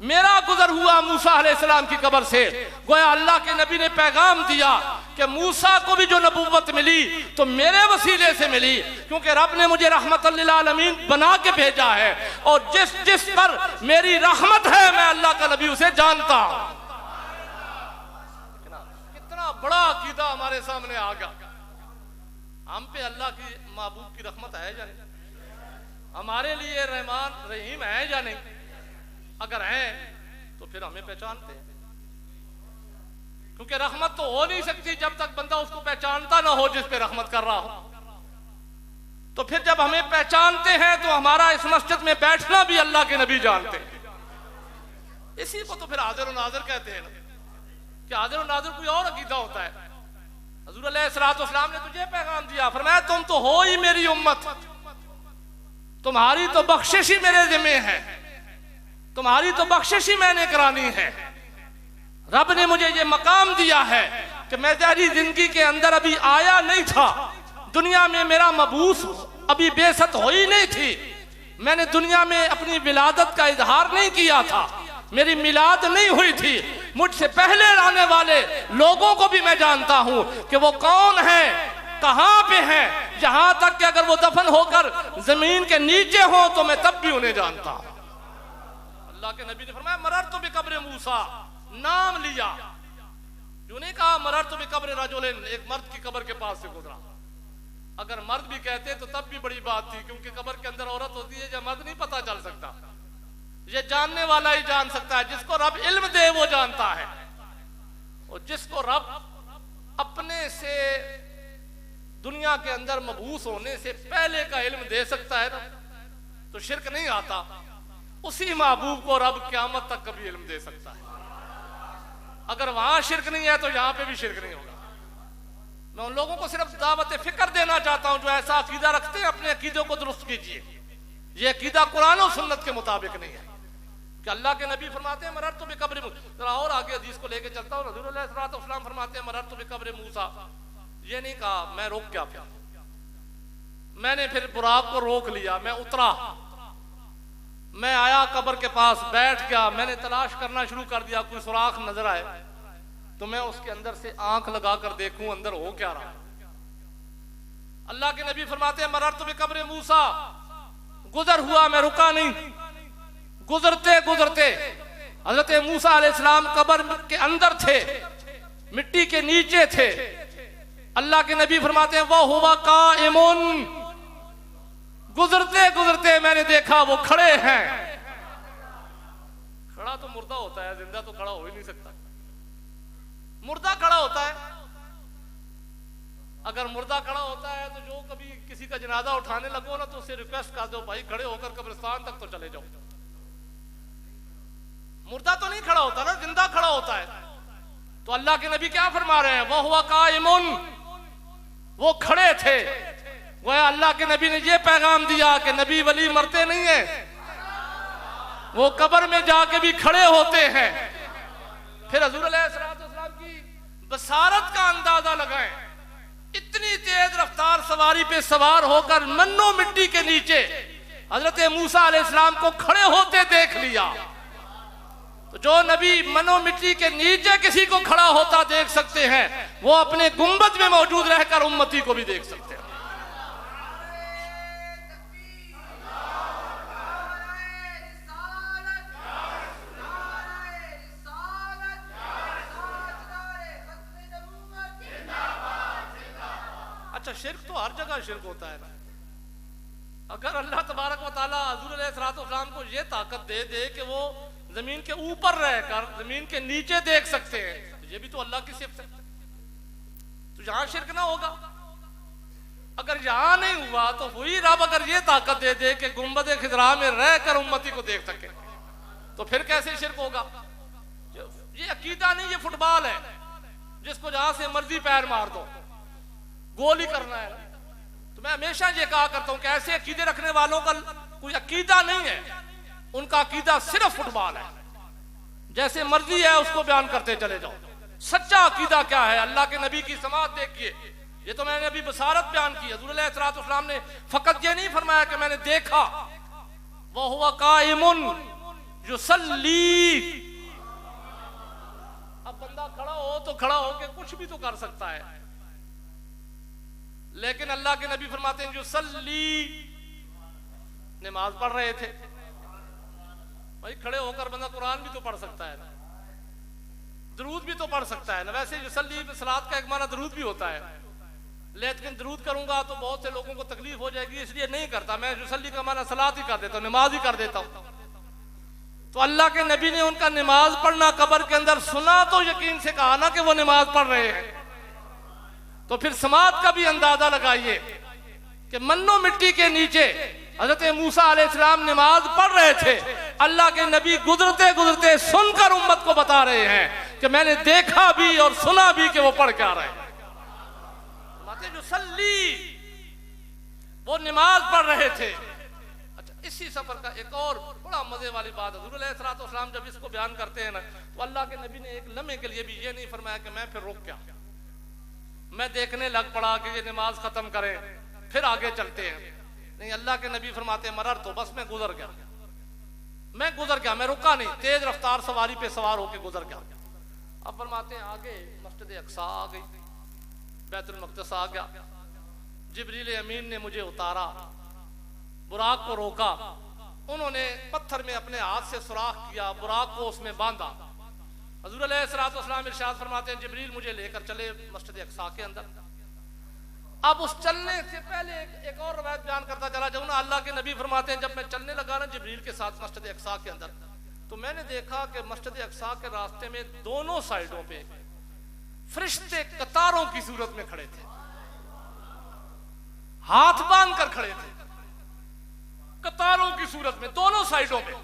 मेरा गुजर हुआ मूसा अलैहिस्सलाम की कब्र से। गोया अल्लाह के नबी ने पैगाम दिया कि मूसा को भी जो नबूवत मिली तो मेरे वसीले से मिली, क्योंकि रब ने मुझे रहमतुल लिल आलमीन बना के भेजा है, और जिस जिस पर मेरी रहमत है मैं अल्लाह का नबी उसे जानता हूं। कितना बड़ा अकीदा हमारे सामने आ गया। हम पे अल्लाह की महबूब की रहमत है या नहीं? हमारे लिए रहमान रहीम है या नहीं? अगर हैं तो फिर हमें पहचानते हैं, क्योंकि रहमत तो हो नहीं सकती जब तक बंदा उसको पहचानता ना हो जिस पे रहमत कर रहा हो। तो फिर जब हमें पहचानते हैं तो हमारा इस मस्जिद में बैठना भी अल्लाह के नबी जानते हैं। इसी को तो फिर हाजिर और नाज़िर कहते हैं ना, कि हाजिर और नाज़िर कोई और अकीदा होता है। हुज़ूर अलैहिस्सलाम ने तुझे पैगाम दिया, फरमाया तुम तो हो ही मेरी उम्मत, तुम्हारी तो बख्शिश ही मेरे ज़िम्मे है, तुम्हारी तो बख्शिश ही मैंने करानी है। रब ने मुझे ये मकाम दिया है कि मैं ज़हरी जिंदगी के अंदर अभी आया नहीं था, दुनिया में मेरा मबूस अभी बेसत हो ही नहीं थी, मैंने दुनिया में अपनी विलादत का इजहार नहीं किया था, मेरी मिलाद नहीं हुई थी। मुझसे पहले आने वाले लोगों को भी मैं जानता हूं कि वो कौन है, कहां पे है, यहां तक कि अगर वो दफन होकर जमीन के नीचे हो तो मैं तब भी उन्हें जानता हूं। अल्लाह के नबी ने फरमाया, मरर तो बिकब्र मूसा, नाम लिया, जो नहीं कहा मरर तो बिकब्र रजुलिन, एक मर्द की कब्र के पास से गुजरा। अगर मर्द भी कहते तो तब भी बड़ी बात थी, क्योंकि कब्र के अंदर औरत होती है, या मर्द नहीं पता चल सकता, ये जानने वाला ही जान सकता है। जिसको रब इल्म दे वो जानता है, और जिसको रब अपने से दुनिया के अंदर मबूस होने से पहले का इल्म दे सकता है ना, तो शिरक नहीं आता। उसी महबूब को रब क़यामत तक कभी इल्म दे सकता है। अगर वहां शिरक नहीं है तो यहां पे भी शिरक नहीं होगा। मैं उन लोगों को सिर्फ दावत फिक्र देना चाहता हूं जो ऐसा अकीदा रखते हैं, अपने अकीदों को दुरुस्त कीजिए। ये अकीदा कुरान और सुन्नत के मुताबिक नहीं है। कि अल्लाह के नबी फरमाते हैं मरर तो बेकब्र जरा और आगे हदीस को लेके चलता हूँ। हुज़ूर अलैहिस्सलाम फरमाते हैं मरर तो बेकब्र मूसा, ये नहीं कहा मैं रोक क्या पाया, मैंने फिर बुराक को रोक लिया, मैं उतरा, मैं आया कब्र के पास बैठ गया, मैंने तलाश करना शुरू कर दिया, कोई सुराख नजर आए तो मैं उसके अंदर से आंख लगा कर देखूं अंदर हो क्या रहा। अल्लाह के नबी फरमाते हैं मरर तो बेकब्र मूसा, गुजर हुआ मैं रुका नहीं, गुजरते गुजरते हजरत मूसा अलैहिस्सलाम कब्र के अंदर थे, मिट्टी के नीचे थे। अल्लाह के नबी फरमाते हैं वह हुआ काइमुन, गुजरते गुजरते मैंने देखा वो खड़े हैं। खड़ा तो मुर्दा होता है, जिंदा तो खड़ा हो ही नहीं सकता। मुर्दा खड़ा होता है, अगर मुर्दा खड़ा होता है तो जो कभी किसी का जनाजा उठाने लगो ना तो उससे रिक्वेस्ट कर दो भाई खड़े होकर कब्रिस्तान तक तो चले जाओ। मुर्दा तो नहीं खड़ा होता ना, जिंदा खड़ा होता है। तो अल्लाह के नबी क्या फरमा रहे हैं, वह हुआ काइमुन, वो खड़े थे। वह अल्लाह के नबी ने ये पैगाम दिया कि नबी वली मरते नहीं है, वो कब्र में जाके भी खड़े होते हैं। फिर हुज़ूर अलैहिस्सलाम की बसारत का अंदाजा लगाएं, इतनी तेज रफ्तार सवारी पे सवार होकर मन्नो मिट्टी के नीचे हजरत मूसा अलैहिस्सलाम को खड़े होते देख लिया। तो जो नबी मनो मिट्टी के नीचे किसी को खड़ा होता देख सकते हैं, वो अपने गुंबद में मौजूद रहकर उम्मती को भी देख सकते हैं। अच्छा, शिर्क तो हर जगह शिर्क होता है ना। अगर अल्लाह तबारक व तआला हुज़ूर अलैहिस्सलाम को ये ताकत दे दे कि वो जमीन के ऊपर रहकर जमीन के नीचे देख सकते हैं, तो ये भी तो अल्लाह की सिफत है। तो यहां शिर्क ना होगा। अगर यहां नहीं हुआ तो वही रब अगर ये ताकत दे दे कि गुंबद खिजरा में रहकर उम्मती को देख सके, तो फिर कैसे शिर्क होगा। ये अकीदा नहीं, ये फुटबॉल है जिसको जहां से मर्जी पैर मार दो, गोल ही करना है। तो मैं हमेशा ये कहा करता हूं कि ऐसे अकीदे रखने वालों का कोई अकीदा नहीं है, उनका अकीदा सिर्फ फुटबॉल है। जैसे मर्जी है उसको बयान करते चले जाओ। सच्चा अकीदा क्या है, अल्लाह के नबी की समात देखिए। ये तो मैंने अभी बसारत बयान की। हुज़ूर अलैहिस्सलाम ने फकत ये नहीं फरमाया कि मैंने देखा, वह हुआ काइमुन युसल्ली। अब बंदा खड़ा हो तो खड़ा होके कुछ भी तो कर सकता है, लेकिन अल्लाह के नबी फरमाते हैं युसल्ली, नमाज पढ़ रहे थे। भाई खड़े होकर बंदा कुरान भी तो पढ़ सकता है ना, दरूद भी तो पढ़ सकता है ना। वैसे युसल्ली सलात का एक माना दरूद भी होता है, लेकिन दरूद करूंगा तो बहुत से लोगों को तकलीफ हो जाएगी, इसलिए नहीं करता। मैं युसल्ली का माना सलात ही कर देता हूं, नमाज ही कर देता हूं। तो अल्लाह के नबी ने उनका नमाज पढ़ना कब्र के अंदर सुना तो यकीन से कहा ना कि वो नमाज पढ़ रहे हैं। तो फिर समात का भी अंदाजा लगाइए कि मन्नो मिट्टी के नीचे हजरत मूसा अलैहिस्सलाम नमाज पढ़ रहे थे। अल्लाह के नबी गुजरते गुजरते सुनकर उम्मत को बता रहे हैं कि मैंने देखा भी और सुना भी कि वो पढ़ क्या रहे हैं। जो सल्ली, वो नमाज पढ़ रहे थे। अच्छा, इसी सफर का एक और बड़ा मजे वाली बात है। हुज़ूर अलैहिस्सलाम जब इसको बयान करते हैं ना, तो अल्लाह के नबी ने एक लम्हे के लिए भी ये नहीं फरमाया कि मैं फिर रुक गया, मैं देखने लग पड़ा कि ये नमाज खत्म करें फिर आगे चलते हैं। नहीं, अल्लाह के नबी फरमाते हैं मरर तो बस मैं गुजर गया, मैं रुका नहीं, तेज रफ्तार सवारी पे सवार होके गुजर गया। अब फरमाते हैं आगे मस्जिद अक्सा आ गई, बैतुल मक़दस आ गया। जिब्रील अमीन ने मुझे उतारा, बुराक को रोका, उन्होंने पत्थर में अपने हाथ से सुराख किया, बुराक को उसमें बांधा। हुज़ूर अलैहिस्सलाम इरशाद फरमाते हैं जिब्रील मुझे लेकर चले मस्जिद अक्सा के अंदर। अब उस चलने से पहले एक और रवायत बयान करता चला जाऊं ना, अल्लाह के नबी फरमाते हैं जब मैं चलने लगा ना जिब्रील के साथ मस्जिद अक्सा के अंदर, तो मैंने देखा कि मस्जिद अक्सा के रास्ते में दोनों साइडों पे फरिश्ते कतारों की सूरत में खड़े थे, हाथ बांध कर खड़े थे, कतारों की सूरत में दोनों साइडों में।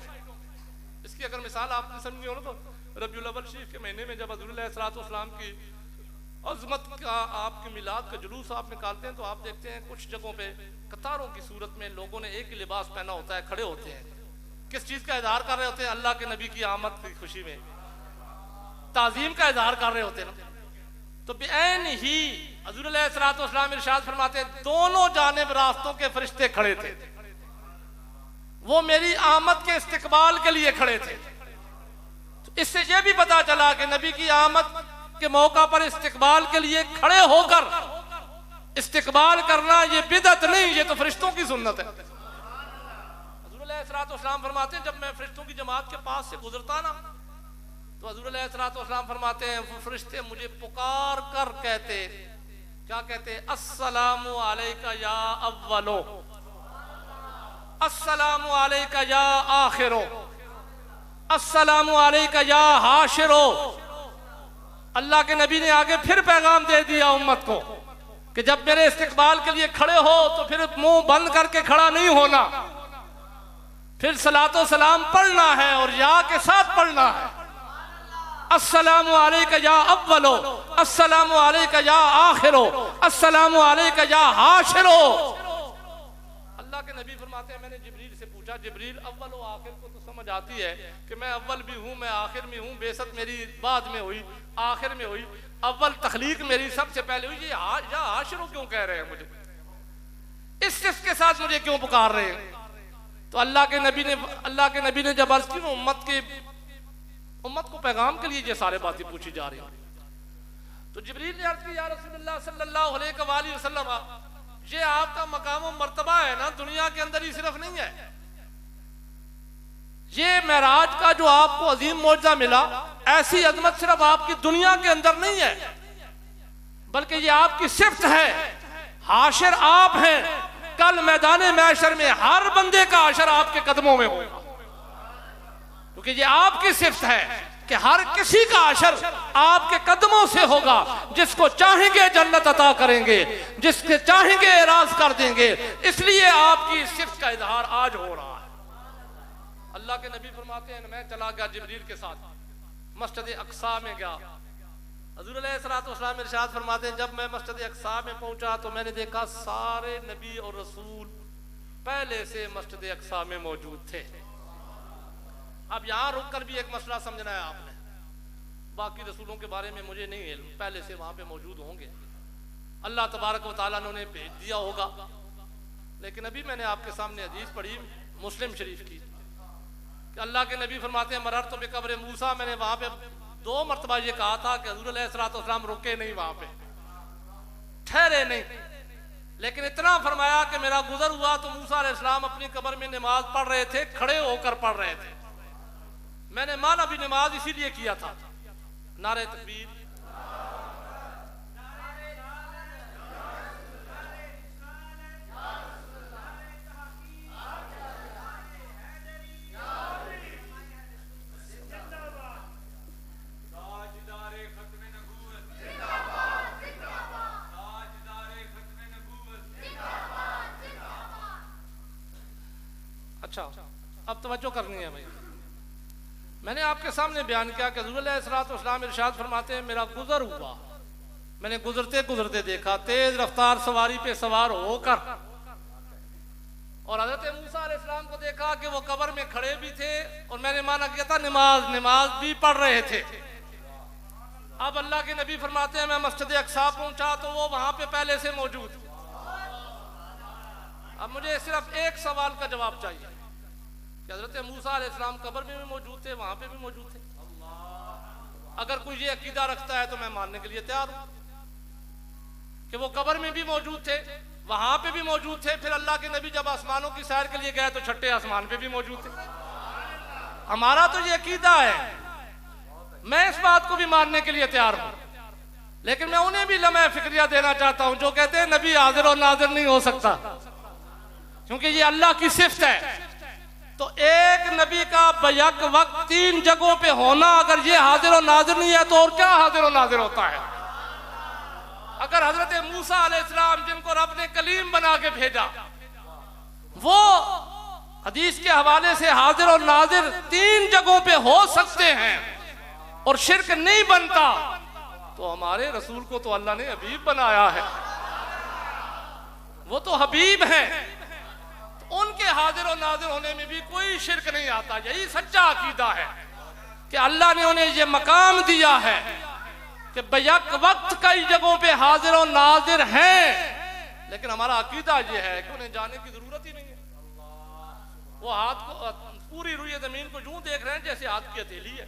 इसकी अगर मिसाल आपने समझी हो ना, तो रबीउल अव्वल शरीफ के महीने में जब हुज़ूर अलैहिस्सलाम की अज़मत का आपके मिलाद का जुलूस आप निकालते हैं, तो आप देखते हैं कुछ जगहों पे कतारों की सूरत में लोगों ने एक ही लिबास पहना होता है, खड़े होते हैं। किस चीज का इजहार कर रहे होते हैं? अल्लाह के नबी की आमद की खुशी में ताजीम का इजहार कर रहे होते हैं ना। तो बेऐन ही हुज़ूर अलैहिस्सलाम इरशाद फरमाते हैं, दोनों जानिब रास्तों के फरिश्ते खड़े थे, वो मेरी आमद के इस्तिकबाल के लिए खड़े थे। तो इससे यह भी पता चला कि नबी की आमद के मौका पर इस्तिकबाल के लिए खड़े होकर इस्तिकबाल करना ये बिदअत नहीं, ये तो फरिश्तों की सुन्नत है। हुज़ूर अलैहिस्सलाम फरमाते हैं, जब मैं फरिश्तों की जमात के पास से गुजरता ना, तो हुज़ूर अलैहिस्सलाम फरमाते हैं, वो फरिश्ते मुझे पुकार कर कहते, क्या कहते? अस्सलामु अलैका या अव्वलो, अस्सलामु अलैका या आखिरो, अस्सलामु अलैका या हाशिरो। अल्लाह के नबी ने आगे फिर पैगाम दे दिया उम्मत को कि जब मेरे इस्तिकबाल के लिए खड़े हो तो फिर मुंह बंद करके खड़ा नहीं होना, फिर सलातो सलाम पढ़ना है और या के साथ पढ़ना है। अस्सलामु अलैका या अव्वलो, अस्सलामु अलैका या आखिरो, अस्सलामु अलैका या हाशिरो। अल्लाह के नबी फरमाते हैं, मैंने जिब्रील से पूछा, जिब्रील अव्वल व आखिर को तो समझ आती है कि मैं अव्वल भी हूँ, मैं आखिर में हूँ, बेशक मेरी बाद में हुई, आखिर में हुई, अव्वल तखलीक मेरी सबसे पहले हुई, ये या हाशिरो क्यों कह रहे हैं मुझे, इस सिफ़त के साथ मुझे क्यों पुकार रहे हैं? तो अल्लाह के नबी ने जब अर्ज़ की, उम्मत को पैगाम के लिए ये सारे बातें पूछी जा रही हैं। तो जिब्रील ने अर्ज़ की, या रसूलल्लाह सल्लल्लाहु अलैहि वसल्लम, ये आपका मकाम और मर्तबा है ना, दुनिया के अंदर ही सिर्फ नहीं है। ये मेराज का जो आपको अजीम मौजज़ा मिला, ऐसी अजमत सिर्फ आपकी दुनिया के अंदर नहीं है, बल्कि ये आपकी सिफ्त है। हाशिर आप हैं, कल मैदान महशर में हर बंदे का हाशिर आपके कदमों में होगा, क्योंकि ये आपकी सिफ्त है कि हर किसी का हाशिर आपके कदमों से होगा। जिसको चाहेंगे जन्नत अता करेंगे, जिसके चाहेंगे एराज कर देंगे। इसलिए आपकी सिफ्त का इजहार आज हो रहा है। अल्लाह के नबी फरमाते हैं, मैं चला गया जिब्रील के साथ, मस्जिद अक्सा में गया। हुज़ूर अलैहिस्सलाम इरशाद फरमाते हैं, जब मैं मस्जिद अक्सा में पहुंचा तो मैंने देखा सारे नबी और रसूल पहले से मस्जिद अक्सा में मौजूद थे। अब यहाँ रुक कर भी एक मसला समझना है आपने, बाकी रसूलों के बारे में मुझे नहीं इल्म, पहले से वहां पे मौजूद होंगे, अल्लाह तबारक व तआला ने उन्हें भेज दिया होगा। लेकिन अभी मैंने आपके सामने हदीस पढ़ी मुस्लिम शरीफ की कि अल्लाह के नबी फरमाते हैं, मरर तो बेकब्र मूसा, मैंने वहां पे 2 मरतबा ये कहा था कि हुज़ूर अलैहिस्सलाम रुके नहीं, वहां पे ठहरे नहीं, लेकिन इतना फरमाया कि मेरा गुजर हुआ तो मूसा अलैहिस्सलाम अपनी कब्र में नमाज पढ़ रहे थे, खड़े होकर पढ़ रहे थे। मैंने माना भी नमाज इसीलिए किया था, नारे तकबीर, अच्छा अब तवज्जो करनी है भाई। मैंने आपके सामने बयान किया कि हुज़ूर अलैहिस्सलाम इरशाद फरमाते हैं, मेरा गुजर हुआ, मैंने गुजरते गुजरते देखा तेज रफ्तार सवारी पे सवार होकर, और हज़रत मूसा अलैहिस्सलाम को देखा कि वो कब्र में खड़े भी थे, और मैंने माना किया था नमाज भी पढ़ रहे थे। अब अल्लाह के नबी फरमाते हैं, मैं मस्जिद अक्सा पहुंचा तो वो वहां पे पहले से मौजूद। अब मुझे सिर्फ एक सवाल का जवाब चाहिए कि हज़रत मूसा अलैहिस्सलाम कब्र में भी मौजूद थे, वहां पे भी मौजूद थे? अगर कोई ये अकीदा रखता है तो मैं मानने के लिए तैयार हूं कि वो कब्र में भी मौजूद थे, वहां पे भी मौजूद थे। फिर अल्लाह के नबी जब आसमानों की सैर के लिए गए तो छठे आसमान पे भी मौजूद थे। हमारा तो ये अकीदा है, मैं इस बात को भी मानने के लिए तैयार हूं, लेकिन मैं उन्हें भी लम्हा फिक्रिया देना चाहता हूं जो कहते हैं नबी हाजिर और नाजिर नहीं हो सकता, क्योंकि ये अल्लाह की सिफ्त है। तो एक नबी का बैक वक्त 3 जगहों पे होना, अगर ये हाजिर और नाजिर नहीं है तो और क्या हाजिर और नाजिर होता है? अगर हजरत मूसा अलैहिस्सलाम जिनको रब ने कलीम बना के भेजा, वो हदीस के हवाले से हाजिर और नाजिर 3 जगहों पे हो सकते हैं और शिर्क नहीं बनता, तो हमारे रसूल को तो अल्लाह ने हबीब बनाया है, वो तो हबीब है। उनके हाजिर और नाजिर होने में भी कोई शिरक नहीं आता। यही सच्चा अकीदा है कि अल्लाह ने उन्हें ये मकाम दिया है कि बैक वक्त कई जगहों पे हाजिर और नाजिर हैं, लेकिन हमारा अकीदा ये है कि उन्हें जाने की जरूरत ही नहीं है। वो हाथ को पूरी रुई जमीन को यूं देख रहे हैं जैसे हाथ की हथेली है,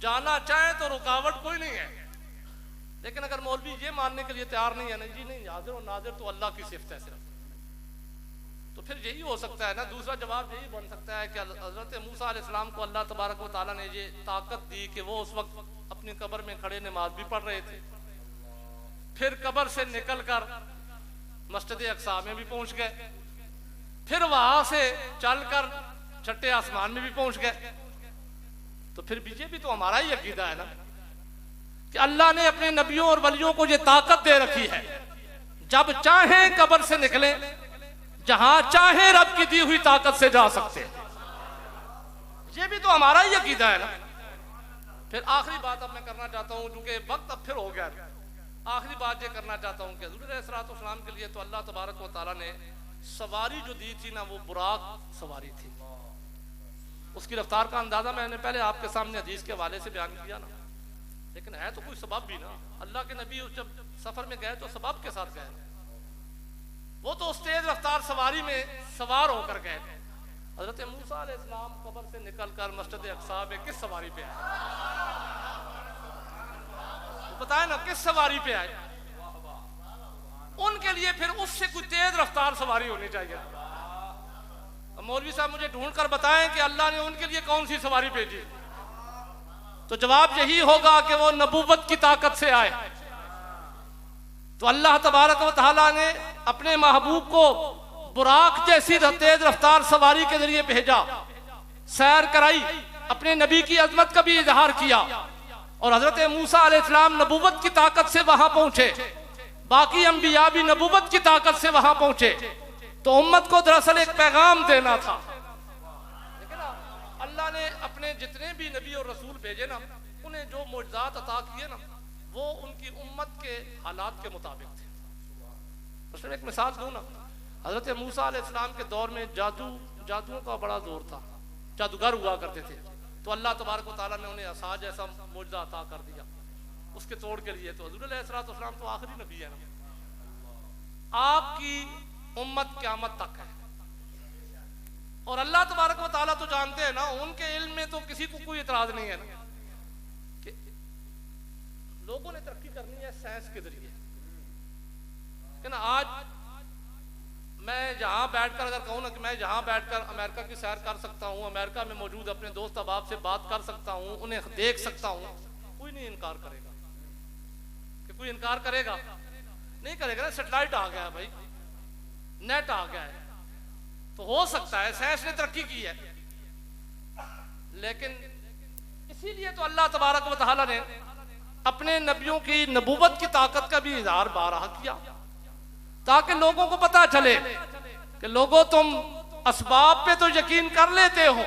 जाना चाहे तो रुकावट कोई नहीं है। लेकिन अगर मौलवी ये मानने के लिए तैयार नहीं है, नहीं जी नहीं, हाजिर और नाजिर तो अल्लाह की सिफत है सिर्फ, तो फिर यही हो सकता है ना, दूसरा जवाब यही बन सकता है कि हजरत मूसा अलैहिस्सलाम को अल्लाह तबारक व तआला ने ये ताकत दी कि वो उस वक्त अपनी कब्र में खड़े नमाज भी पढ़ रहे थे, फिर कब्र से निकल कर मस्जिद अक्सा में भी पहुंच गए, फिर वहां से चलकर छठे आसमान में भी पहुंच गए। तो फिर ये भी तो हमारा ही अकीदा है ना कि अल्लाह ने अपने नबियों और वलियों को ये ताकत दे रखी है, जब चाहे कब्र से निकले, जहां चाहे रब की दी हुई ताकत से जा सकते हैं। ये भी तो हमारा ही अकीदा है ना। फिर आखिरी बात अब मैं करना चाहता हूं, क्योंकि वक्त अब फिर हो गया, आखिरी बात ये करना चाहता हूं कि हुज़ूर अलैहिस्सलाम के लिए तो अल्लाह तबारक व तआला ने सवारी जो दी थी ना, वो बुराक सवारी थी। उसकी रफ्तार का अंदाजा मैंने पहले आपके सामने हदीस के हवाले से बयान किया ना, लेकिन है तो कोई सबब भी ना। अल्लाह के नबी जब सफर में गए तो सबब के साथ गए, वो तो उस तेज रफ्तार सवारी में सवार होकर गए। हजरत मूसा अलैहिस्सलाम कब्र से निकलकर मस्जिद अक्सा में किस सवारी पे आए, तो बताए ना किस सवारी पे आए। उनके लिए फिर उससे कोई तेज रफ्तार सवारी होनी चाहिए। मौलवी साहब मुझे ढूंढ कर बताएं कि अल्लाह ने उनके लिए कौन सी सवारी भेजी, तो जवाब यही होगा कि वो नबूवत की ताकत से आए। तो अल्लाह तबारक व तआला ने अपने महबूब को बुराक जैसी तेज रफ्तार सवारी के जरिए भेजा, सैर कराई, अपने नबी की अजमत का भी इजहार किया, और हजरत मूसा अलैहिस्सलाम नबूवत की ताकत से वहां पहुंचे, बाकी अंबिया भी नबूवत की ताकत से वहां पहुंचे। तो उम्मत को दरअसल एक पैगाम देना था। लेकिन अल्लाह ने अपने जितने भी नबी और रसूल भेजे ना, उन्हें जो मुअज्जिज़ात अता किए ना, वो उनकी उम्मत के हालात के मुताबिक थे। उसमें एक मिसाल दूं ना, हजरत मूसा अलैहिस्सलाम के दौर में जादुओं का बड़ा जोर था, जादूगर हुआ करते थे। तो अल्लाह तबारक व तआला ने उन्हें असा जैसा मुअज्जिज़ा अता कर दिया उसके तोड़ के लिए। तो हुज़ूर अलैहिस्सलाम तो आखिरी नबी है ना, आपकी उम्मत क़यामत तक है। और अल्लाह तबारक व तआला तो जानते हैं ना, उनके इल्म में तो किसी को कोई इतराज नहीं है ना कि लोगों ने तरक्की करनी है साइंस के जरिए। कि ना आज मैं यहाँ बैठकर अगर कहूँ ना कि मैं यहाँ बैठकर अमेरिका की सैर कर सकता हूँ, अमेरिका में मौजूद अपने दोस्त अहबाब से बात कर सकता हूँ, उन्हें देख सकता हूँ, कोई नहीं इनकार करेगा। कि कोई इनकार करेगा? नहीं करेगा ना। सैटेलाइट आ गया है भाई, नेट आ गया है, तो हो सकता है साइंस ने तरक्की की है। लेकिन इसीलिए तो अल्लाह तबारक व तआला ने अपने नबियों की नबूवत की ताकत का भी इज़हार बारहा किया, ताकि लोगों को पता चले कि लोगों तुम असबाब पे तो यकीन कर लेते हो।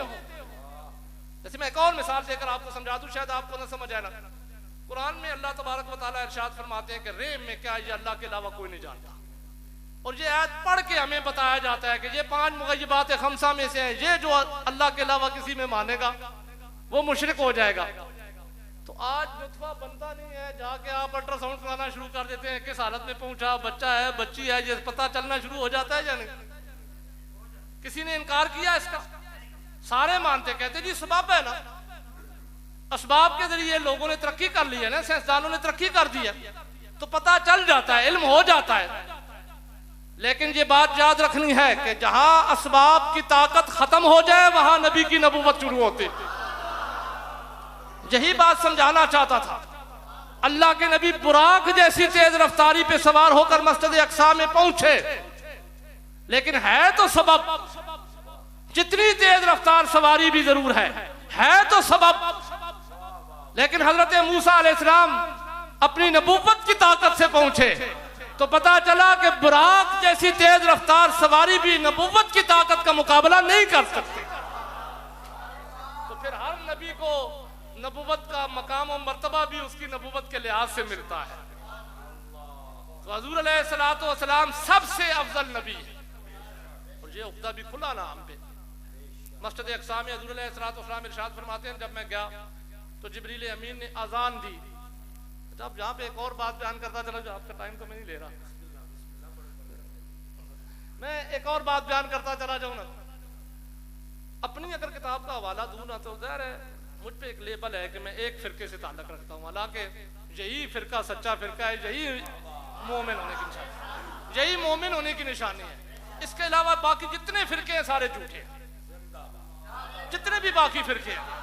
जैसे मैं एक और मिसाल देकर आपको समझा दूं, शायद आपको ना समझ आए ना। कुरान में अल्लाह तबारक व तआला इरशाद फरमाते हैं कि रेम में क्या, ये अल्लाह के अलावा कोई नहीं जानता। और ये आयत पढ़ के हमें बताया जाता है कि ये 5 मुग़य्यबात खमसा में से है, ये जो अल्लाह के अलावा किसी में मानेगा वो मुशरिक हो जाएगा। तो आज नुतफा बनता नहीं है, जाके आप अल्ट्रासाउंड कराना शुरू कर देते हैं, किस हालत में पहुंचा, बच्चा है बच्ची है, ये पता चलना शुरू हो जाता है या नहीं? किसी ने इनकार किया इसका? सारे मानते, कहते जी सबब है ना, असबाब के जरिए लोगों ने तरक्की कर ली है ना, साइंसदानों ने तरक्की कर दी है, तो पता चल जाता है, इल्म हो जाता है। लेकिन ये बात याद रखनी है कि जहां असबाब की ताकत खत्म हो जाए वहां नबी की नबूवत शुरू होती। यही बात समझाना चाहता था। अल्लाह के नबी बुराक जैसी तेज रफ्तारी पे सवार होकर मस्जिद अक्सा में पहुंचे, लेकिन है तो सबब, जितनी तेज रफ्तार सवारी भी जरूर है तो सबब। लेकिन हजरत मूसा अलैहिस्सलाम अपनी नबूवत की ताकत से पहुंचे, तो पता चला कि बुराक जैसी तेज रफ्तार सवारी भी नबूवत की ताकत का मुकाबला नहीं कर सकते। तो फिर हर नबी को नबूवत का मकाम और मर्तबा भी उसकी नबूवत के लिहाज से मिलता है। तो हुज़ूर अलैहिस्सलातु वस्सलाम सबसे अफजल नबी है। मुझे उक्दा भी खुला ना हम पे। मस्जिद अक़सा में हुज़ूर अलैहिस्सलाम इरशाद फरमाते हैं, जब मैं गया तो जिब्रील अमीन ने अजान दी। अब यहाँ पे एक और बात बयान करता चला, जो आपका टाइम तो मैं नहीं ले रहा, मैं एक और बात बयान करता चला जाऊँ ना। अपनी अगर किताब का हवाला दूँ ना तो ज़ाहिर है मुझ पे एक लेबल है कि मैं एक फिरके से ताल्लुक़ रखता हूँ, हालांकि यही फिरका सच्चा फिरका है, यही मोमिन होने की निशानी, यही मोमिन होने की निशानी है। इसके अलावा बाकी जितने फिरके हैं सारे झूठे हैं, जितने भी बाकी फिरके हैं।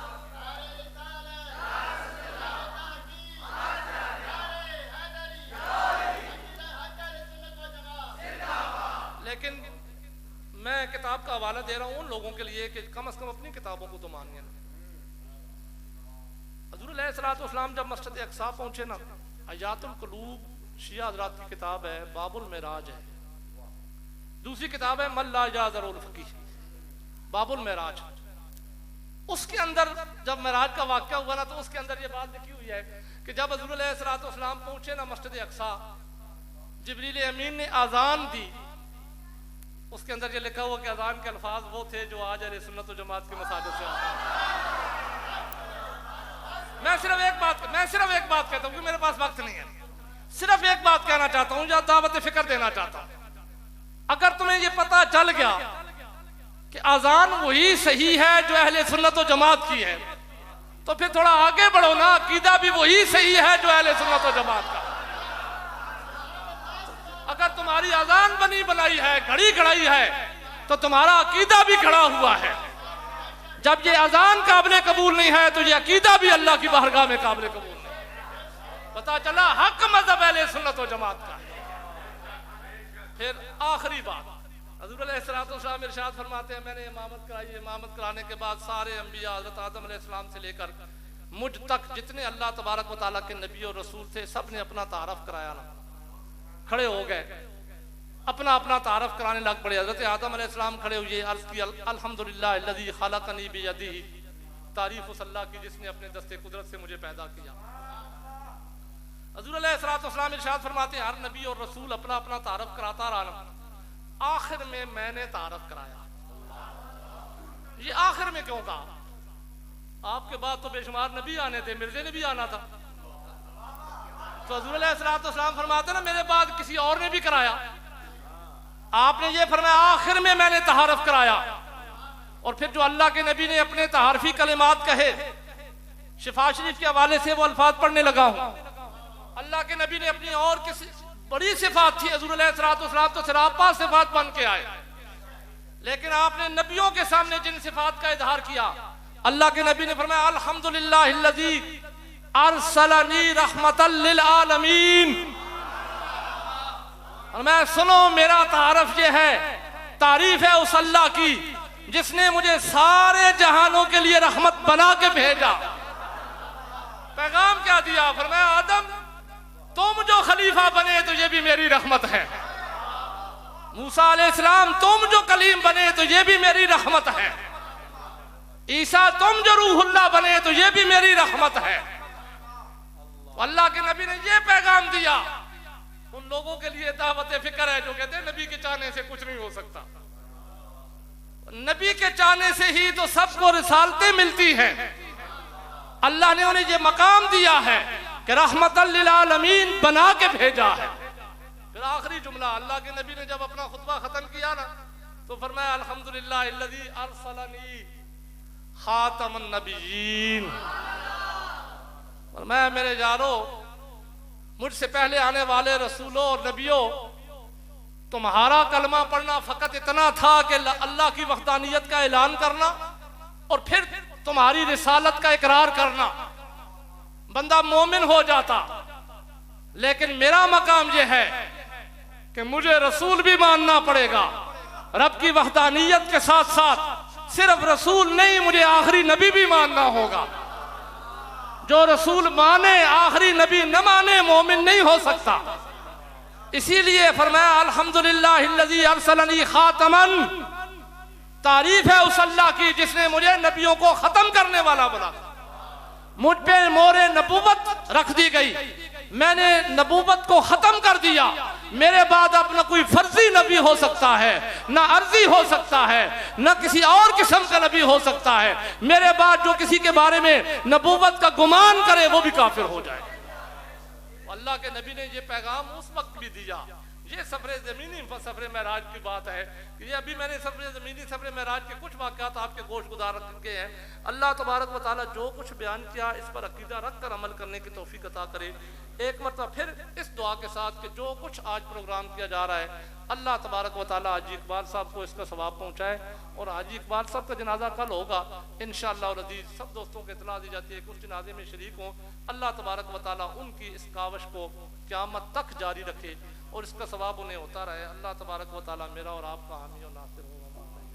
लेकिन मैं किताब का हवाला दे रहा हूं उन लोगों के लिए कि कम से कम अपनी किताबों को तो मानिए ना। हुज़ूर अलैहिस्सलाम जब मस्जिद अक़सा पहुंचे ना, हयातुल क़ुलूब शिया हज़रात की किताब है, बाबुल मेराज है, दूसरी किताब है मल ला याज़रुल फ़क़ीह, बाबुल मेराज। उसके अंदर जब मेराज का वाक़या हुआ ना, तो उसके अंदर ये बात लिखी हुई है कि जब हुज़ूर अलैहिस्सलाम पहुंचे ना मस्जिद अक़सा, जिब्रील अमीन ने अजान दी। उसके अंदर ये लिखा हुआ कि अजान के अल्फाज वो थे जो आज अहले सुन्नत व जमात की मसाजिद से आते हैं। मैं सिर्फ एक बात कहता हूँ कि मेरे पास वक्त नहीं है, सिर्फ एक बात कहना चाहता हूँ या दावत फिक्र देना चाहता हूँ। अगर तुम्हें ये पता चल गया कि अजान वही सही है जो अहले सुन्नत व जमात की है, तो फिर थोड़ा आगे बढ़ो ना, अकीदा भी वही सही है जो अहले सुन्नत व जमात का। अगर तुम्हारी अजान बनी बनाई है, घड़ी घड़ाई है, तो तुम्हारा अकीदा भी खड़ा हुआ है। जब ये अजान काबिल कबूल नहीं है तो ये अकीदा भी अल्लाह की बारगाह में काबिल कबूल नहीं। पता चला हक मजहब अहले सुन्नत व जमात का। फिर आखिरी बात, हुज़ूर अलैहिस्सलाम इरशाद फरमाते हैं, मैंने इमामत कराई, इमामत कराने के बाद सारे अंबिया हज़रत आदम अलैहिस्सलाम से लेकर मुझ तक जितने अल्लाह तबारक व तआला के नबी और रसूल थे, सब ने अपना तारफ कराया ना, खड़े हो गए, अपना अपना तारफ कराने लग पड़े। हज़रत आदम अलैहिस्सलाम खड़े हुए, अर्ज़ की अल्हम्दुलिल्लाह अल्लज़ी खलक़नी बियदिही, तारीफ़ उस अल्लाह की जिसने अपने दस्ते कुदरत से मुझे पैदा किया। हुज़ूर अलैहिस्सलाम इरशाद फरमाते हैं, हर नबी और रसूल अपना अपना तारफ कराता रहा, आखिर में मैंने तारफ कराया। ये आखिर में क्यों कहा? आपके बाद तो बेशुमार नबी आने थे, मिर्जे ने भी आना था। तो हुज़ूर अलैहिस्सलाम फरमाते ना, मेरे बाद किसी और ने भी कराया। आपने ये फरमाया आखिर में मैंने तहारफ कराया। और फिर जो अल्लाह के नबी ने अपने तहारफी कलिमात कहे, शिफा शरीफ के हवाले से वो अल्फाज पढ़ने लगा हूं। अल्लाह के नबी ने अपनी और किसी बड़ी सिफात थी, हुज़ूर अलैहिस्सलाम तो सरापा सिफात बन के आए, लेकिन आपने नबियों के सामने जिन सिफात का इजहार किया, अल्लाह के नबी ने फरमाया अल्हम्दुलिल्लाहिल्लज़ी अरसलनी रहमतल लिल आलमीन। और मैं सुनो, मेरा तारफ ये है, तारीफ है उस अल्लाह की जिसने मुझे सारे जहानों के लिए रहमत बना के भेजा। पैगाम क्या दिया? फरमाया आदम तुम जो खलीफा बने तो ये भी मेरी रहमत है, मूसा अलैहिस्सलाम तुम जो कलीम बने तो ये भी मेरी रहमत है, ईसा तुम जो रूहुल्लाह बने तो ये भी मेरी रहमत है। अल्लाह के नबी ने ये पैगाम दिया उन लोगों के लिए दावत फिक्र है जो कहते हैं नबी के चाहने से कुछ नहीं हो सकता। नबी के चाहने से ही तो सबको रिसालतें मिलती हैं। अल्लाह ने उन्हें ये मकाम दिया है कि रहमतल लिल आलमीन बना के भेजा है। फिर आखिरी जुमला, अल्लाह के नबी ने जब अपना खुतबा खत्म किया ना, तो फरमाया अल्हम्दुलिल्लाहिल्लज़ी अरसलनी खातमुन नबिय्यीन। और मैं, मेरे यारो, मुझसे पहले आने वाले रसूलों और नबियों, तुम्हारा कलमा पढ़ना फकत इतना था कि अल्लाह की वहदानियत का ऐलान करना और फिर तुम्हारी रिसालत का इकरार करना, बंदा मोमिन हो जाता। लेकिन मेरा मकाम यह है कि मुझे रसूल भी मानना पड़ेगा, रब की वहदानियत के साथ साथ सिर्फ रसूल नहीं, मुझे आखिरी नबी भी मानना होगा। जो रसूल माने आखिरी नबी न माने मोमिन नहीं हो सकता। इसीलिए फरमाया अल्हम्दुलिल्लाहिल्लज़ी अरसलनी खातमन, तारीफ है उस अल्लाह की जिसने मुझे नबियों को खत्म करने वाला बना। मुझ पे मोरे नबूवत रख दी गई, मैंने नबूवत को खत्म कर दिया। मेरे बाद अब न कोई फर्जी नबी हो सकता है, ना अर्जी हो सकता है, ना किसी और किस्म का नबी हो सकता है। मेरे बाद जो किसी के बारे में नबूवत का गुमान करे वो भी काफिर हो जाए। अल्लाह के नबी ने ये पैगाम उस वक्त भी दिया। ये सफरे ज़मीनी सफरे महराज की बात है। ये अभी मैंने सफरे ज़मीनी सफरे महराज के कुछ वाक़यात आपके गोश गुजार के हैं। अल्लाह तबारक व तआला जो कुछ बयान किया इस पर अकीदा रख कर अमल करने की तौफीक अता करे। एक मरतबा फिर इस दुआ के साथ कि जो कुछ आज प्रोग्राम किया जा रहा है, अल्लाह तबारक व तआला हाजी इकबाल साहब को इसका सवाब पहुँचाए। और हाजी इकबाल साहब का जनाजा कल होगा इंशाअल्लाह अज़ीज़। सब दोस्तों को इतला दी जाती है कि उस जनाजे में शरीक हों। अल्लाह तबारक व तआला उनकी इस कावश को क़यामत तक जारी रखे और इसका सवाब उन्हें होता रहे। अल्लाह तबारक व तआला मेरा और आपका हामी और नासिर हो।